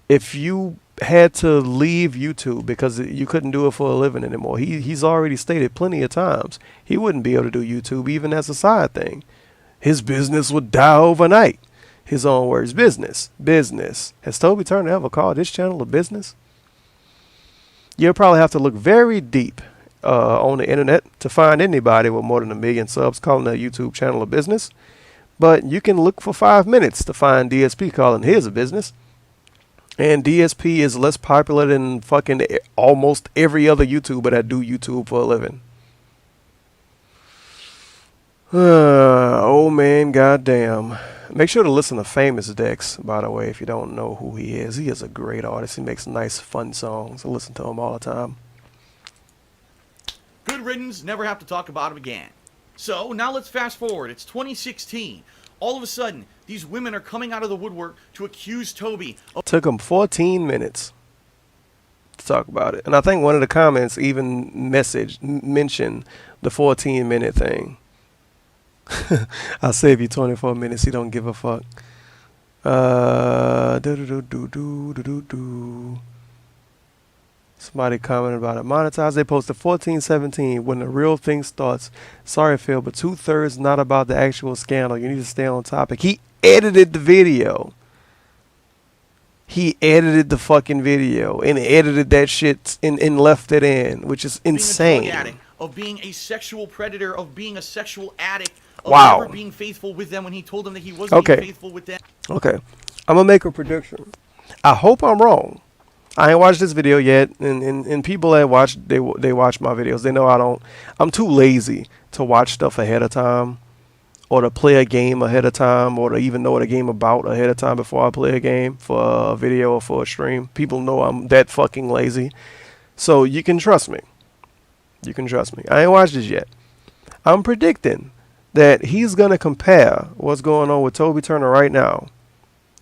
If you had to leave YouTube because you couldn't do it for a living anymore, he's already stated plenty of times he wouldn't be able to do YouTube even as a side thing. His business would die overnight. His own words, business. Has Toby Turner ever called his channel a business? You'll probably have to look very deep on the internet to find anybody with more than 1 million subs calling their YouTube channel a business. But you can look for 5 minutes to find DSP calling his a business. And DSP is less popular than fucking almost every other YouTuber that do YouTube for a living. Oh man, goddamn. Make sure to listen to Famous Dex, by the way, if you don't know who he is. He is a great artist. He makes nice, fun songs. I listen to him all the time. Good riddance, never have to talk about him again. So, now let's fast forward. It's 2016. All of a sudden, these women are coming out of the woodwork to accuse Toby of... Took him 14 minutes to talk about it. And I think one of the comments even mentioned the 14-minute thing. I'll save you 24 minutes. He don't give a fuck. Somebody commented about it. Monetize. They posted 14:17 when the real thing starts. Sorry, Phil, but 2/3 not about the actual scandal. You need to stay on topic. He edited the video. He edited the fucking video and edited that shit and left it in, which is insane. Being a drug addict, of being a sexual predator, of being a sexual addict, of wow. never being faithful with them when he told them that he wasn't being faithful with them. Okay. I'm going to make a prediction. I hope I'm wrong. I ain't watched this video yet, and people that watch, they watch my videos. They know I'm too lazy to watch stuff ahead of time, or to play a game ahead of time, or to even know what a game about ahead of time before I play a game for a video or for a stream. People know I'm that fucking lazy. So you can trust me. You can trust me. I ain't watched this yet. I'm predicting that he's going to compare what's going on with Toby Turner right now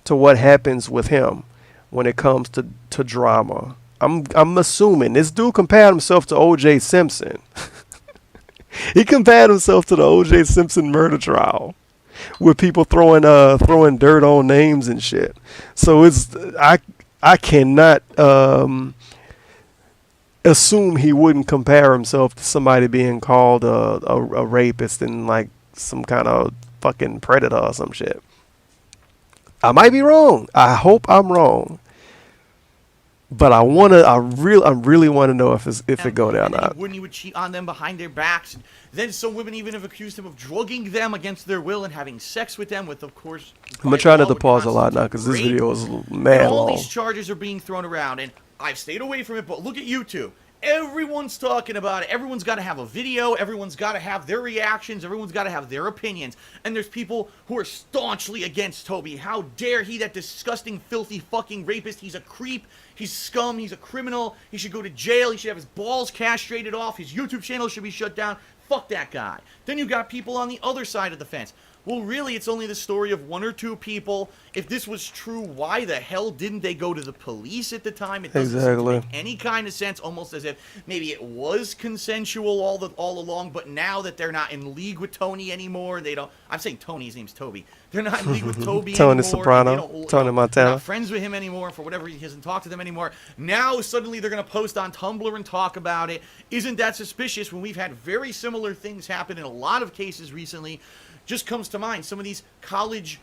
to what happens with him when it comes to drama. I'm assuming this dude compared himself to O.J. Simpson. He compared himself to the O.J. Simpson murder trial, with people throwing dirt on names and shit. So I cannot assume he wouldn't compare himself to somebody being called a rapist and like some kind of fucking predator or some shit. I might be wrong. I hope I'm wrong. But I really want to know if it go there or not. When he would cheat on them behind their backs. And then some women even have accused him of drugging them against their will and having sex with them, with, of course... I'm going to try not to pause a lot now because this video is mad long. All these charges are being thrown around, and I've stayed away from it, but look at YouTube. Everyone's talking about it. Everyone's got to have a video. Everyone's got to have their reactions. Everyone's got to have their opinions. And there's people who are staunchly against Toby. How dare he, that disgusting, filthy, fucking rapist. He's a creep. He's scum. He's a criminal. He should go to jail. He should have his balls castrated off. His YouTube channel should be shut down. Fuck that guy. Then you got people on the other side of the fence. Well, really, it's only the story of 1 or 2 people. If this was true, why the hell didn't they go to the police at the time? It doesn't seem to make any kind of sense, almost as if maybe it was consensual all along, but now that they're not in league with Tony anymore, they don't... I'm saying Tony, his name's Toby. They're not in league with Toby Tony anymore. Soprano, Tony Montana. Not friends with him anymore, for whatever he hasn't talked to them anymore. Now, suddenly, they're going to post on Tumblr and talk about it. Isn't that suspicious when we've had very similar things happen in a lot of cases recently? Just comes to mind some of these college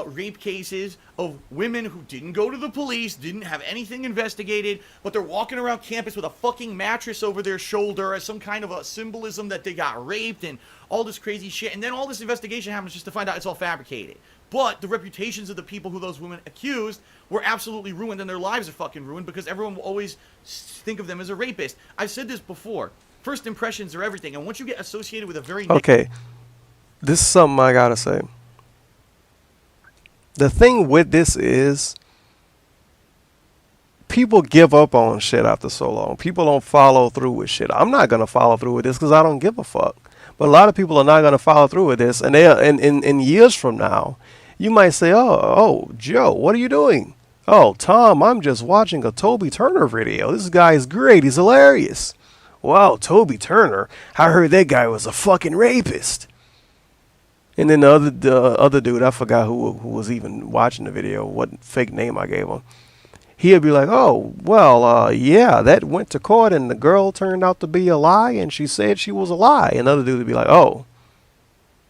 rape cases of women who didn't go to the police, didn't have anything investigated, but they're walking around campus with a fucking mattress over their shoulder as some kind of a symbolism that they got raped and all this crazy shit. And then all this investigation happens just to find out it's all fabricated. But the reputations of the people who those women accused were absolutely ruined, and their lives are fucking ruined because everyone will always think of them as a rapist. I've said this before. First impressions are everything, and once you get associated with a very... Okay. This is something I gotta say. The thing with this is people give up on shit after so long. People don't follow through with shit. I'm not gonna follow through with this because I don't give a fuck. But a lot of people are not gonna follow through with this, and in years from now, you might say, "Oh, Joe, what are you doing?" "Oh, Tom, I'm just watching a Toby Turner video. This guy is great. He's hilarious." "Wow, Toby Turner. I heard that guy was a fucking rapist." And then the other dude, I forgot who was even watching the video, what fake name I gave him. He'd be like, "Oh, well, yeah, that went to court and the girl turned out to be a lie and she said she was a lie." And the other dude would be like, "Oh,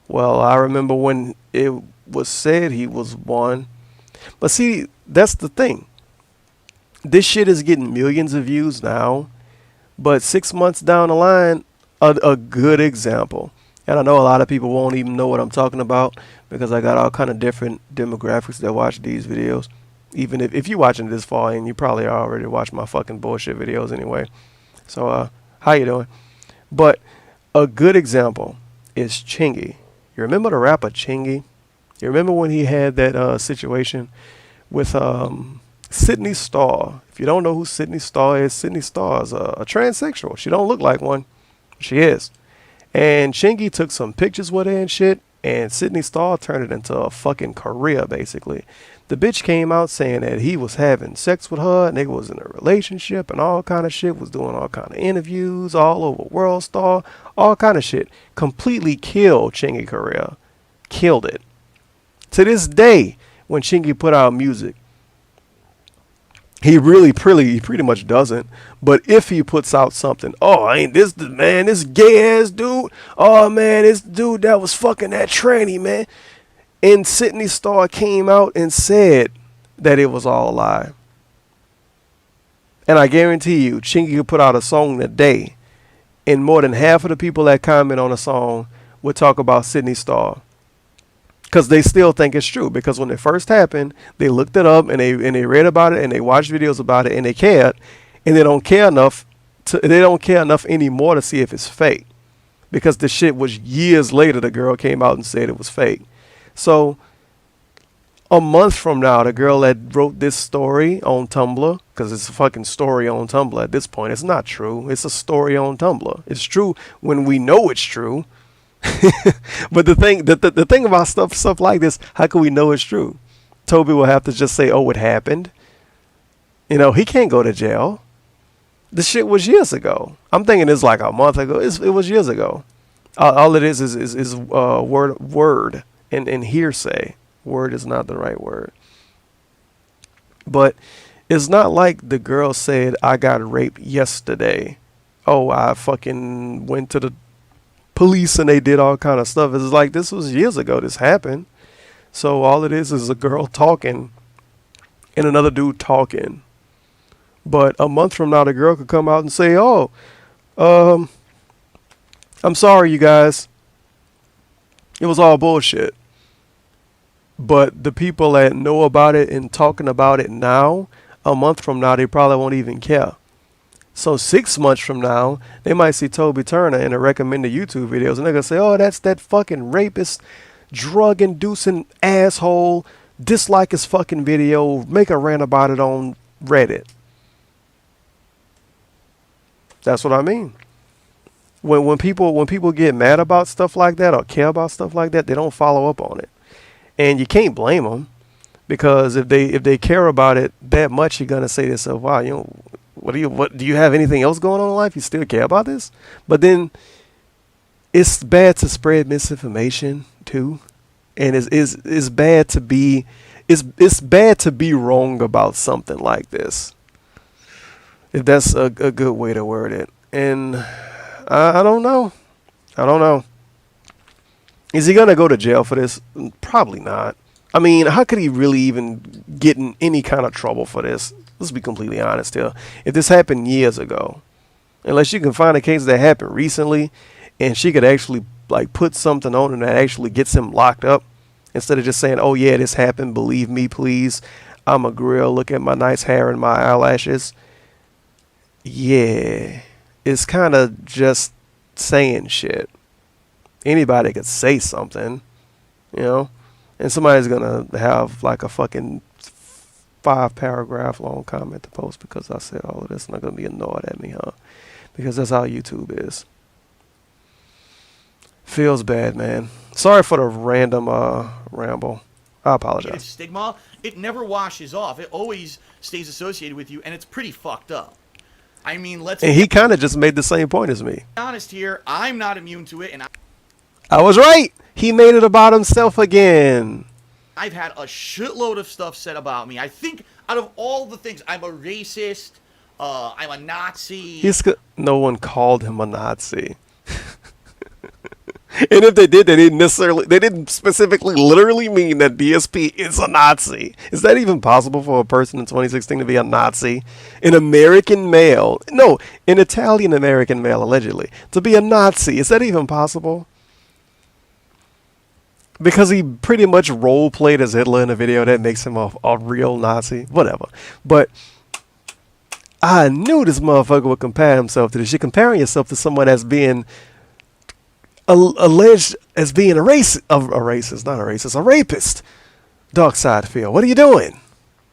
well, I remember when it was said he was one." But see, that's the thing. This shit is getting millions of views now. But 6 months down the line, a good example. And I know a lot of people won't even know what I'm talking about because I got all kind of different demographics that watch these videos. Even if you're watching this far, and you probably already watched my fucking bullshit videos anyway. So, how you doing? But a good example is Chingy. You remember the rapper Chingy? You remember when he had that situation with Sydney Starr? If you don't know who Sydney Starr is a transsexual. She don't look like one. She is. And Chingy took some pictures with her and shit, and Sydney Starr turned it into a fucking career, basically. The bitch came out saying that he was having sex with her, nigga was in a relationship and all kind of shit, was doing all kind of interviews all over World Star, all kind of shit. Completely killed Chingy career. Killed it. To this day, when Chingy put out music, he pretty much doesn't. But if he puts out something, oh, ain't this the man, this gay ass dude? Oh man, this dude that was fucking that tranny, man. And Sydney Starr came out and said that it was all a lie. And I guarantee you, Chingy could put out a song today, and more than half of the people that comment on a song would talk about Sydney Starr. Because they still think it's true. Because when it first happened, they looked it up and they read about it and they watched videos about it and they cared, and they don't care enough anymore to see if it's fake. Because the shit was years later the girl came out and said it was fake. So a month from now, the girl that wrote this story on Tumblr, because it's a fucking story on Tumblr at this point, it's not true. It's a story on Tumblr. It's true when we know it's true. But the thing about stuff like this, how can we know it's true? Toby will have to just say, oh, it happened. You know, he can't go to jail. The shit was years ago. I'm thinking it's like a month ago. It was years ago. All it is word and hearsay. Word is not the right word. But it's not like the girl said, I got raped yesterday. Oh, I fucking went to the police and they did all kind of stuff. It's like this was years ago this happened. So all it is a girl talking and another dude talking. But a month from now the girl could come out and say, oh, I'm sorry you guys, it was all bullshit. But the people that know about it and talking about it now, a month from now they probably won't even care. So 6 months from now, they might see Toby Turner in a recommended YouTube videos, and they're going to say, oh, that's that fucking rapist, drug-inducing asshole, dislike his fucking video, make a rant about it on Reddit. That's what I mean. When people get mad about stuff like that or care about stuff like that, they don't follow up on it. And you can't blame them, because if they care about it that much, you're going to say to yourself, wow, you know, what do you have anything else going on in life? You still care about this? But then it's bad to spread misinformation too. And it's bad to be bad to be wrong about something like this. If that's a good way to word it. And I don't know. Is he gonna go to jail for this? Probably not. I mean, how could he really even get in any kind of trouble for this? Let's be completely honest here. If this happened years ago, unless you can find a case that happened recently and she could actually like put something on and that actually gets him locked up, instead of just saying, oh yeah, this happened, believe me, please, I'm a grill, look at my nice hair and my eyelashes. Yeah, it's kind of just saying shit. Anybody could say something, you know, and somebody's gonna have like a fucking 5-paragraph long comment to post because I said all of this, and they're gonna be annoyed at me, huh? Because that's how YouTube is. Feels bad, man. Sorry for the random ramble. I apologize. Stigma, it never washes off. It always stays associated with you, and it's pretty fucked up. I mean, and he kind of just made the same point as me. Be honest here, I'm not immune to it, and I was right. He made it about himself again. I've had a shitload of stuff said about me. I think out of all the things, I'm a racist, I'm a Nazi. No one called him a Nazi. And if they did, they didn't specifically literally mean that DSP is a Nazi. Is that even possible for a person in 2016 to be a Nazi? An American male, no, an Italian American male, allegedly, to be a Nazi. Is that even possible? Because he pretty much role played as Hitler in a video that makes him a real Nazi. Whatever. But I knew this motherfucker would compare himself to this. You're comparing yourself to someone that's being alleged as being a rapist. Dark side feel. What are you doing?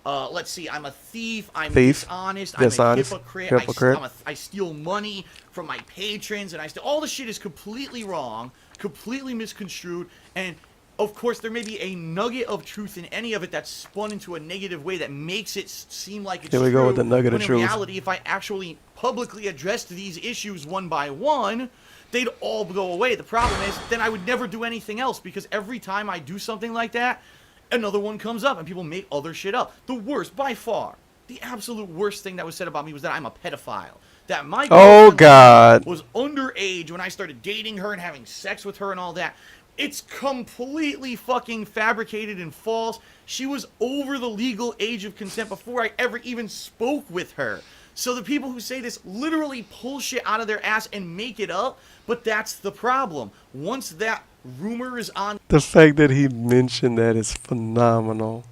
Let's see. I'm a thief. I'm dishonest. I'm a hypocrite. I steal money from my patrons, and all the shit is completely wrong, completely misconstrued, and of course there may be a nugget of truth in any of it that's spun into a negative way that makes it seem like it's true. Here we go with the nugget of truth. In reality, if I actually publicly addressed these issues one by one, they'd all go away. The problem is, then I would never do anything else, because every time I do something like that, another one comes up and people make other shit up. The worst, by far, the absolute worst thing that was said about me was that I'm a pedophile. That my girlfriend was underage when I started dating her and having sex with her and all that. It's completely fucking fabricated and false. She was over the legal age of consent before I ever even spoke with her. So the people who say this literally pull shit out of their ass and make it up, but that's the problem. Once that rumor is on the fact that he mentioned that is phenomenal.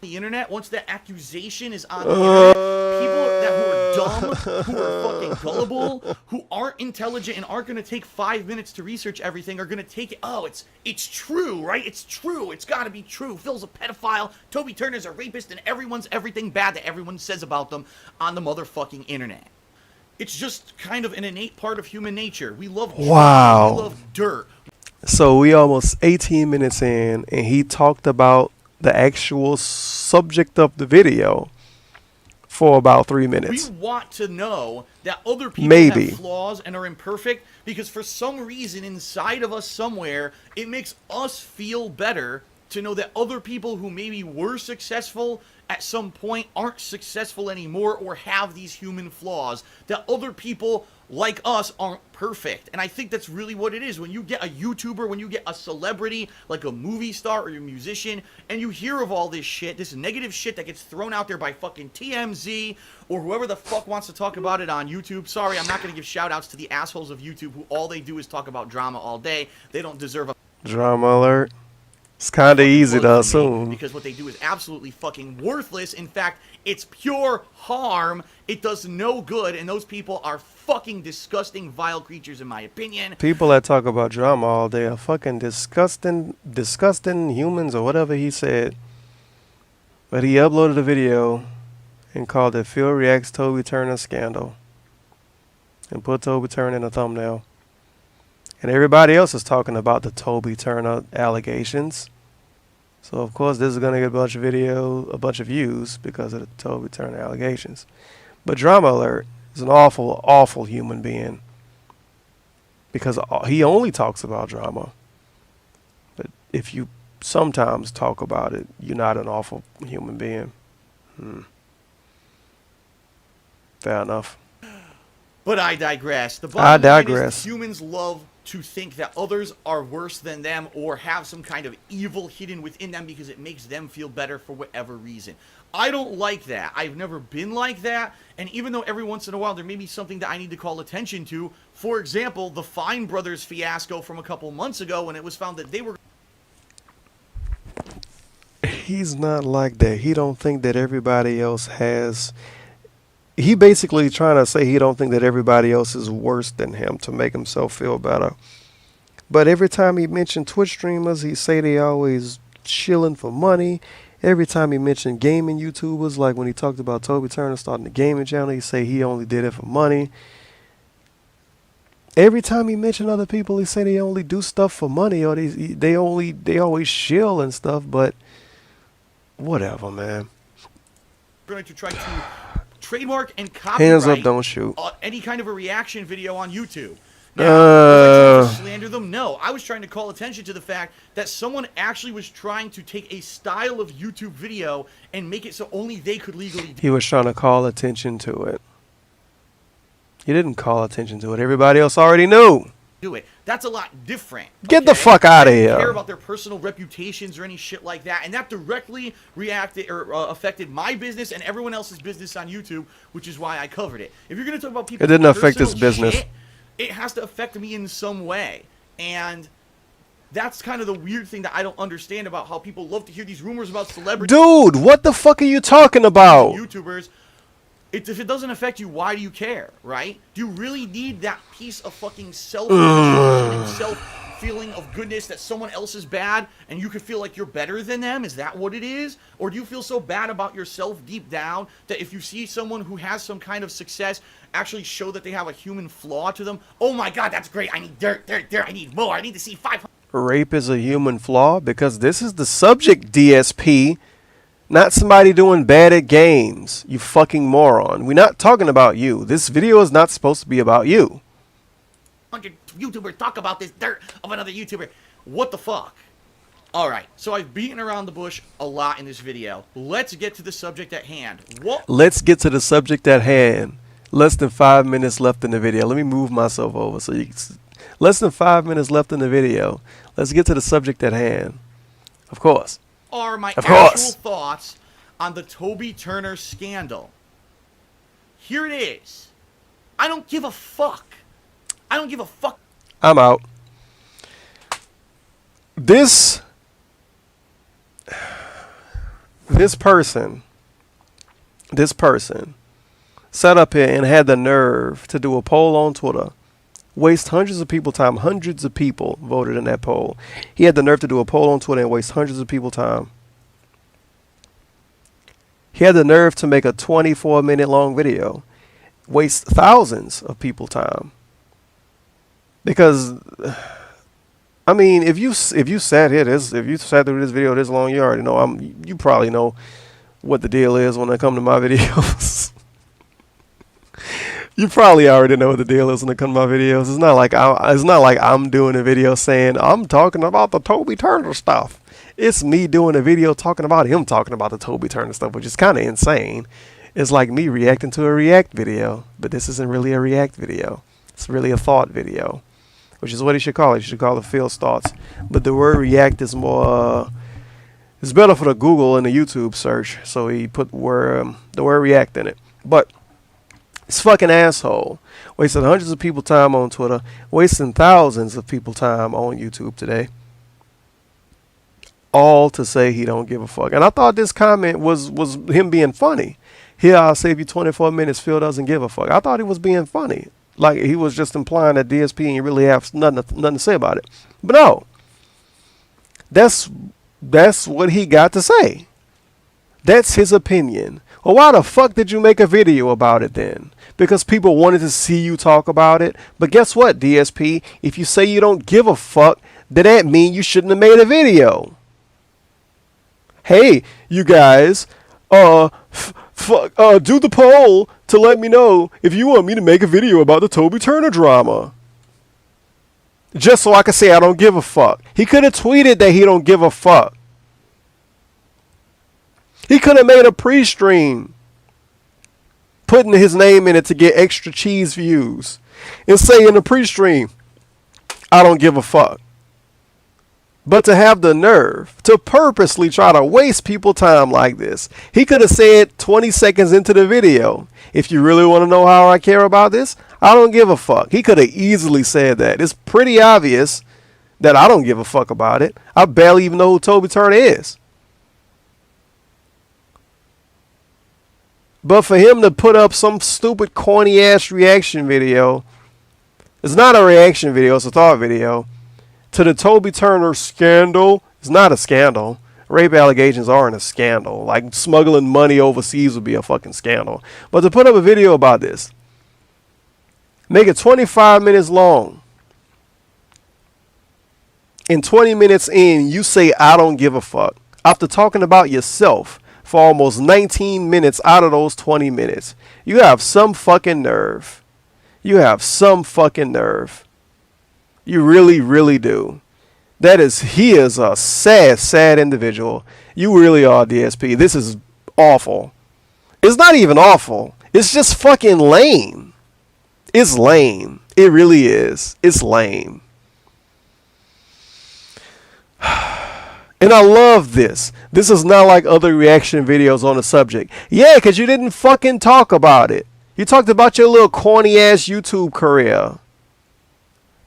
The internet, once that accusation is on the internet, people who are dumb, who are fucking gullible, who aren't intelligent and aren't going to take 5 minutes to research everything are going to take it, it's true, right? It's true. It's got to be true. Phil's a pedophile, Toby Turner's a rapist, and everyone's everything bad that everyone says about them on the motherfucking internet. It's just kind of an innate part of human nature. We love drama, we love dirt. So we almost 18 minutes in, and he talked about the actual subject of the video for about 3 minutes. We want to know that other people have flaws and are imperfect, because for some reason inside of us somewhere, it makes us feel better to know that other people who maybe were successful at some point aren't successful anymore or have these human flaws, that other people like us aren't perfect. And I think that's really what it is. When you get a YouTuber, when you get a celebrity like a movie star or a musician, and you hear of all this shit, this negative shit that gets thrown out there by fucking TMZ or whoever the fuck wants to talk about it on YouTube. Sorry, I'm not going to give shout outs to the assholes of YouTube who all they do is talk about drama all day. They don't deserve a drama alert. It's kind of easy to assume, because what they do is absolutely fucking worthless. In fact, it's pure harm. It does no good, and those people are fucking disgusting, vile creatures, in my opinion. People that talk about drama all day are fucking disgusting humans, or whatever he said. But he uploaded a video and called it "Phil Reacts Toby Turner Scandal" and put Toby Turner in a thumbnail. And everybody else is talking about the Toby Turner allegations. So, of course, this is going to get a bunch of views because of the Toby Turner allegations. But Drama Alert is an awful, awful human being, because he only talks about drama. But if you sometimes talk about it, you're not an awful human being. Fair enough. But I digress. The bottom line is humans love to think that others are worse than them or have some kind of evil hidden within them because it makes them feel better for whatever reason. I don't like that. I've never been like that. And even though every once in a while there may be something that I need to call attention to, for example, the Fine Brothers fiasco from a couple months ago when it was found that they were... He's not like that. He don't think that everybody else has... He basically trying to say he don't think that everybody else is worse than him to make himself feel better. But every time he mentioned Twitch streamers, he say they always chilling for money. Every time he mentioned gaming YouTubers, like when he talked about Toby Turner starting the gaming channel, he say he only did it for money. Every time he mentioned other people, he say they only do stuff for money, or they always chill and stuff. But whatever, man. Going to try to trademark and copyright hands up, don't shoot any kind of a reaction video on YouTube. Now, was I trying to slander them? No, I was trying to call attention to the fact that someone actually was trying to take a style of YouTube video and make it so only they could legally do it. He was trying to call attention to it. He didn't call attention to it. Everybody else already knew. do it. That's a lot different. Get the fuck out of I here. don't care about their personal reputations or any shit like that, and that directly affected my business and everyone else's business on YouTube, which is why I covered it. If you're gonna talk about people, It didn't affect his business. Shit, it has to affect me in some way, and that's kind of the weird thing that I don't understand about how people love to hear these rumors about celebrities. Dude, what the fuck are you talking about? YouTubers. If it doesn't affect you, why do you care, right? Do you really need that piece of fucking self-feeling of goodness that someone else is bad and you could feel like you're better than them? Is that what it is? Or do you feel so bad about yourself deep down that if you see someone who has some kind of success actually show that they have a human flaw to them, oh my god, that's great, I need dirt, I need more, I need to see 500. Rape is a human flaw? Because this is the subject, DSP. Not somebody doing bad at games, you fucking moron. We're not talking about you. This video is not supposed to be about you. 100 YouTubers talk about this dirt of another YouTuber. What the fuck? Alright, so I've beaten around the bush a lot in this video. Let's get to the subject at hand. Let's get to the subject at hand. Less than 5 minutes left in the video. Let me move myself over so you can see. Less than 5 minutes left in the video. Let's get to the subject at hand. Of course. Are my actual thoughts on the Toby Turner scandal. Here it is. I don't give a fuck. I don't give a fuck. I'm out. This person sat up here and had the nerve to do a poll on Twitter. Waste hundreds of people time. Hundreds of people voted in that poll. He had the nerve to do a poll on Twitter and waste hundreds of people time. He had the nerve to make a 24-minute long video. Waste thousands of people time. Because, I mean, if you sat through this video this long, you already know. You probably know what the deal is when it comes to my videos. You probably already know what the deal is when it comes to my videos. It's not like I'm doing a video saying I'm talking about the Toby Turner stuff. It's me doing a video talking about him talking about the Toby Turner stuff, which is kind of insane. It's like me reacting to a React video, but this isn't really a React video. It's really a thought video, which is what he should call it. He should call it Phil's Thoughts. But the word React is more, it's better for the Google and the YouTube search, so he put the word React in it. But this fucking asshole wasted hundreds of people time on Twitter, wasting thousands of people time on YouTube today. All to say he don't give a fuck. And I thought this comment was him being funny. Here, I'll save you 24 minutes, Phil doesn't give a fuck. I thought he was being funny. Like he was just implying that DSP ain't really have nothing to say about it. But no. That's what he got to say. That's his opinion. Well, why the fuck did you make a video about it then? Because people wanted to see you talk about it. But guess what, DSP? If you say you don't give a fuck, then that means you shouldn't have made a video. Hey, you guys, do the poll to let me know if you want me to make a video about the Toby Turner drama. Just so I can say I don't give a fuck. He could have tweeted that he don't give a fuck. He could have made a pre-stream putting his name in it to get extra cheese views and say in the pre-stream, I don't give a fuck. But to have the nerve to purposely try to waste people time like this, he could have said 20 seconds into the video, if you really want to know how I care about this, I don't give a fuck. He could have easily said that. It's pretty obvious that I don't give a fuck about it. I barely even know who Toby Turner is. But for him to put up some stupid corny ass reaction video, it's not a reaction video, it's a thought video, to the Toby Turner scandal. It's not a scandal. Rape allegations aren't a scandal. Like smuggling money overseas would be a fucking scandal. But to put up a video about this, make it 25 minutes long, and 20 minutes in, you say I don't give a fuck. After talking about yourself for almost 19 minutes out of those 20 minutes. You have some fucking nerve. You have some fucking nerve. You really, really do. He is a sad, sad individual. You really are, DSP. This is awful. It's not even awful. It's just fucking lame. It's lame. It really is. It's lame. And I love this. This is not like other reaction videos on the subject. Yeah, because you didn't fucking talk about it. You talked about your little corny ass YouTube career.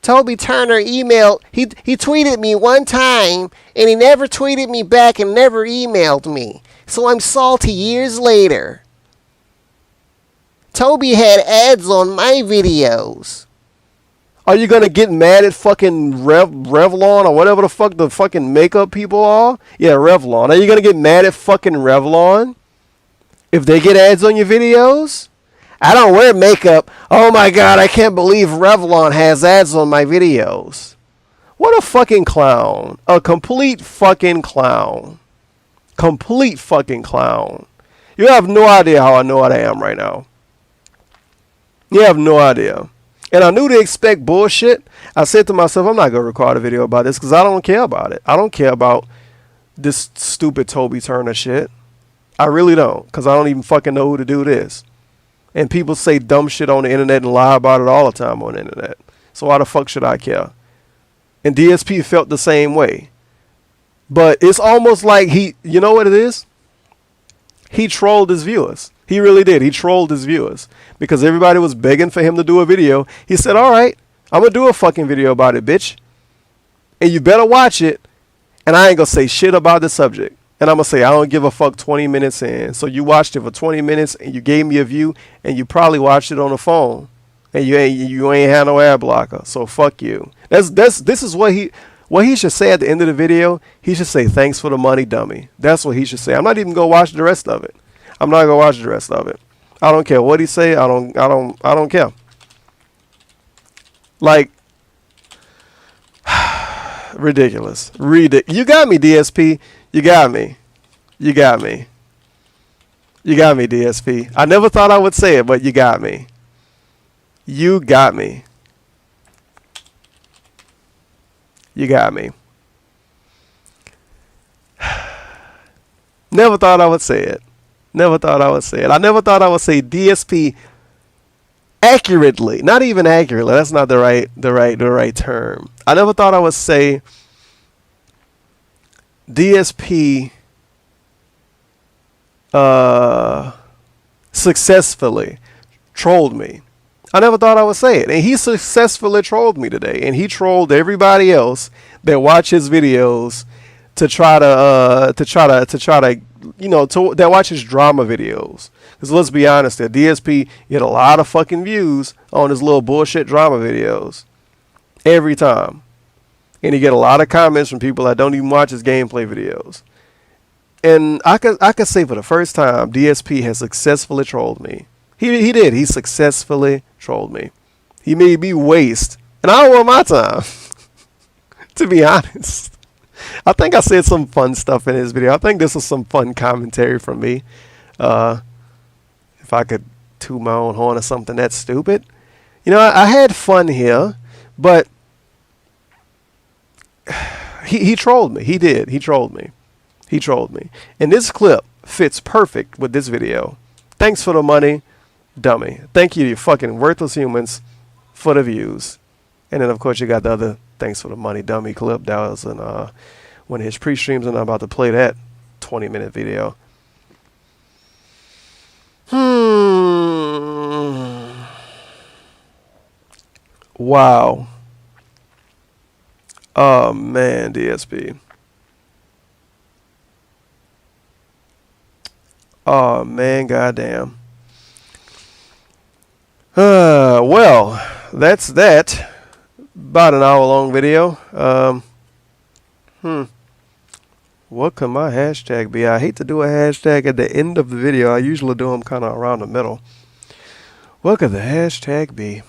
Toby Turner emailed, he tweeted me one time and he never tweeted me back and never emailed me. So I'm salty years later. Toby had ads on my videos. Are you gonna get mad at fucking Revlon or whatever the fuck the fucking makeup people are? Yeah, Revlon. Are you gonna get mad at fucking Revlon if they get ads on your videos? I don't wear makeup. Oh my god, I can't believe Revlon has ads on my videos. What a fucking clown. A complete fucking clown. Complete fucking clown. You have no idea how annoyed I am right now. You have no idea. And I knew to expect bullshit. I said to myself, I'm not going to record a video about this because I don't care about it. I don't care about this stupid Toby Turner shit. I really don't, because I don't even fucking know who to do this. And people say dumb shit on the internet and lie about it all the time on the internet. So why the fuck should I care? And DSP felt the same way. But it's almost like you know what it is? He trolled his viewers. He really did. He trolled his viewers because everybody was begging for him to do a video. He said, all right, I'm going to do a fucking video about it, bitch. And you better watch it. And I ain't going to say shit about the subject. And I'm going to say, I don't give a fuck 20 minutes in. So you watched it for 20 minutes and you gave me a view and you probably watched it on the phone. And you ain't had no ad blocker. So fuck you. This is what he should say at the end of the video. He should say, thanks for the money, dummy. That's what he should say. I'm not even going to watch the rest of it. I'm not gonna watch the rest of it. I don't care what he say. I don't care. Like, ridiculous. You got me, DSP. You got me. You got me. You got me, DSP. I never thought I would say it, but you got me. You got me. You got me. Never thought I would say it. Never thought I would say it. I never thought I would say DSP accurately. Not even accurately. That's not the right term. I never thought I would say DSP successfully trolled me. I never thought I would say it. And he successfully trolled me today. And he trolled everybody else that watch his videos to try to that watch his drama videos. Because let's be honest, that DSP get a lot of fucking views on his little bullshit drama videos every time, and he get a lot of comments from people that don't even watch his gameplay videos. And I could say for the first time, DSP has successfully trolled me. He did. He successfully trolled me. He made me waste, and I don't want my time. To be honest. I think I said some fun stuff in his video. I think this was some fun commentary from me. If I could toot my own horn or something that's stupid. You know, I had fun here, but he trolled me. He did. He trolled me. He trolled me. And this clip fits perfect with this video. Thanks for the money, dummy. Thank you, you fucking worthless humans, for the views. And then, of course, you got the other thanks for the money, dummy clip. That was in one of his pre-streams, and I'm about to play that 20-minute video. Wow. Oh, man, DSP. Oh, man, goddamn. Well, that's that. About an hour-long video. What could my hashtag be? I hate to do a hashtag at the end of the video. I usually do them kind of around the middle. What could the hashtag be?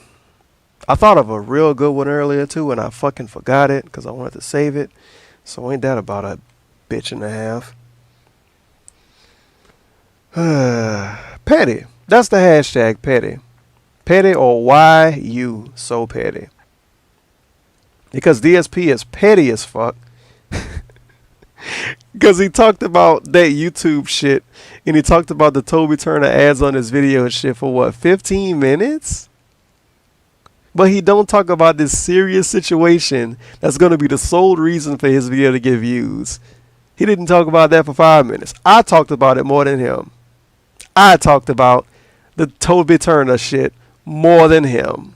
I thought of a real good one earlier, too, and I fucking forgot it because I wanted to save it. So ain't that about a bitch and a half? Petty. That's the hashtag, petty. Petty, or why you so petty? Because DSP is petty as fuck. Because he talked about that YouTube shit. And he talked about the Toby Turner ads on his video and shit for what, 15 minutes? But he don't talk about this serious situation that's going to be the sole reason for his video to get views. He didn't talk about that for 5 minutes. I talked about it more than him. I talked about the Toby Turner shit more than him.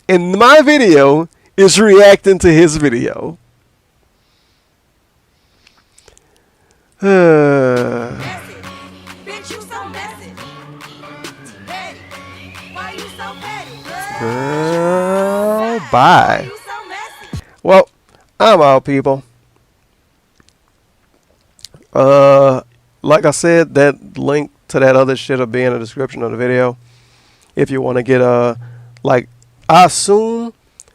And my video is reacting to his video. Messy. Bitch, you so messy. Petty. Why you so petty? Girl, Why bye. you so messy? Well, I'm out, people. Like I said, that link to that other shit will be in the description of the video. If you want to get like, I assume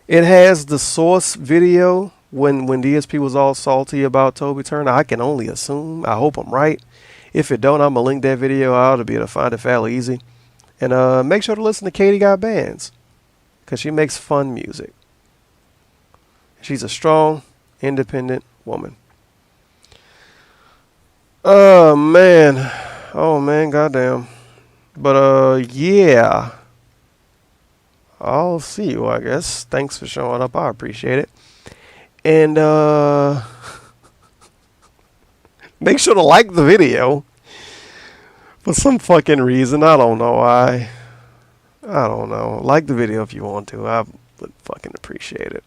it has the source video when DSP was all salty about Toby Turner. I can only assume. I hope I'm right. If it don't, I'm gonna link that video out to be able to find it fairly easy. And make sure to listen to Katie Got Bands, because she makes fun music. She's a strong, independent woman. Oh man, goddamn. But yeah, I'll see you, I guess. Thanks for showing up. I appreciate it. And make sure to like the video. For some fucking reason, I don't know why. I don't know. Like the video if you want to. I would fucking appreciate it.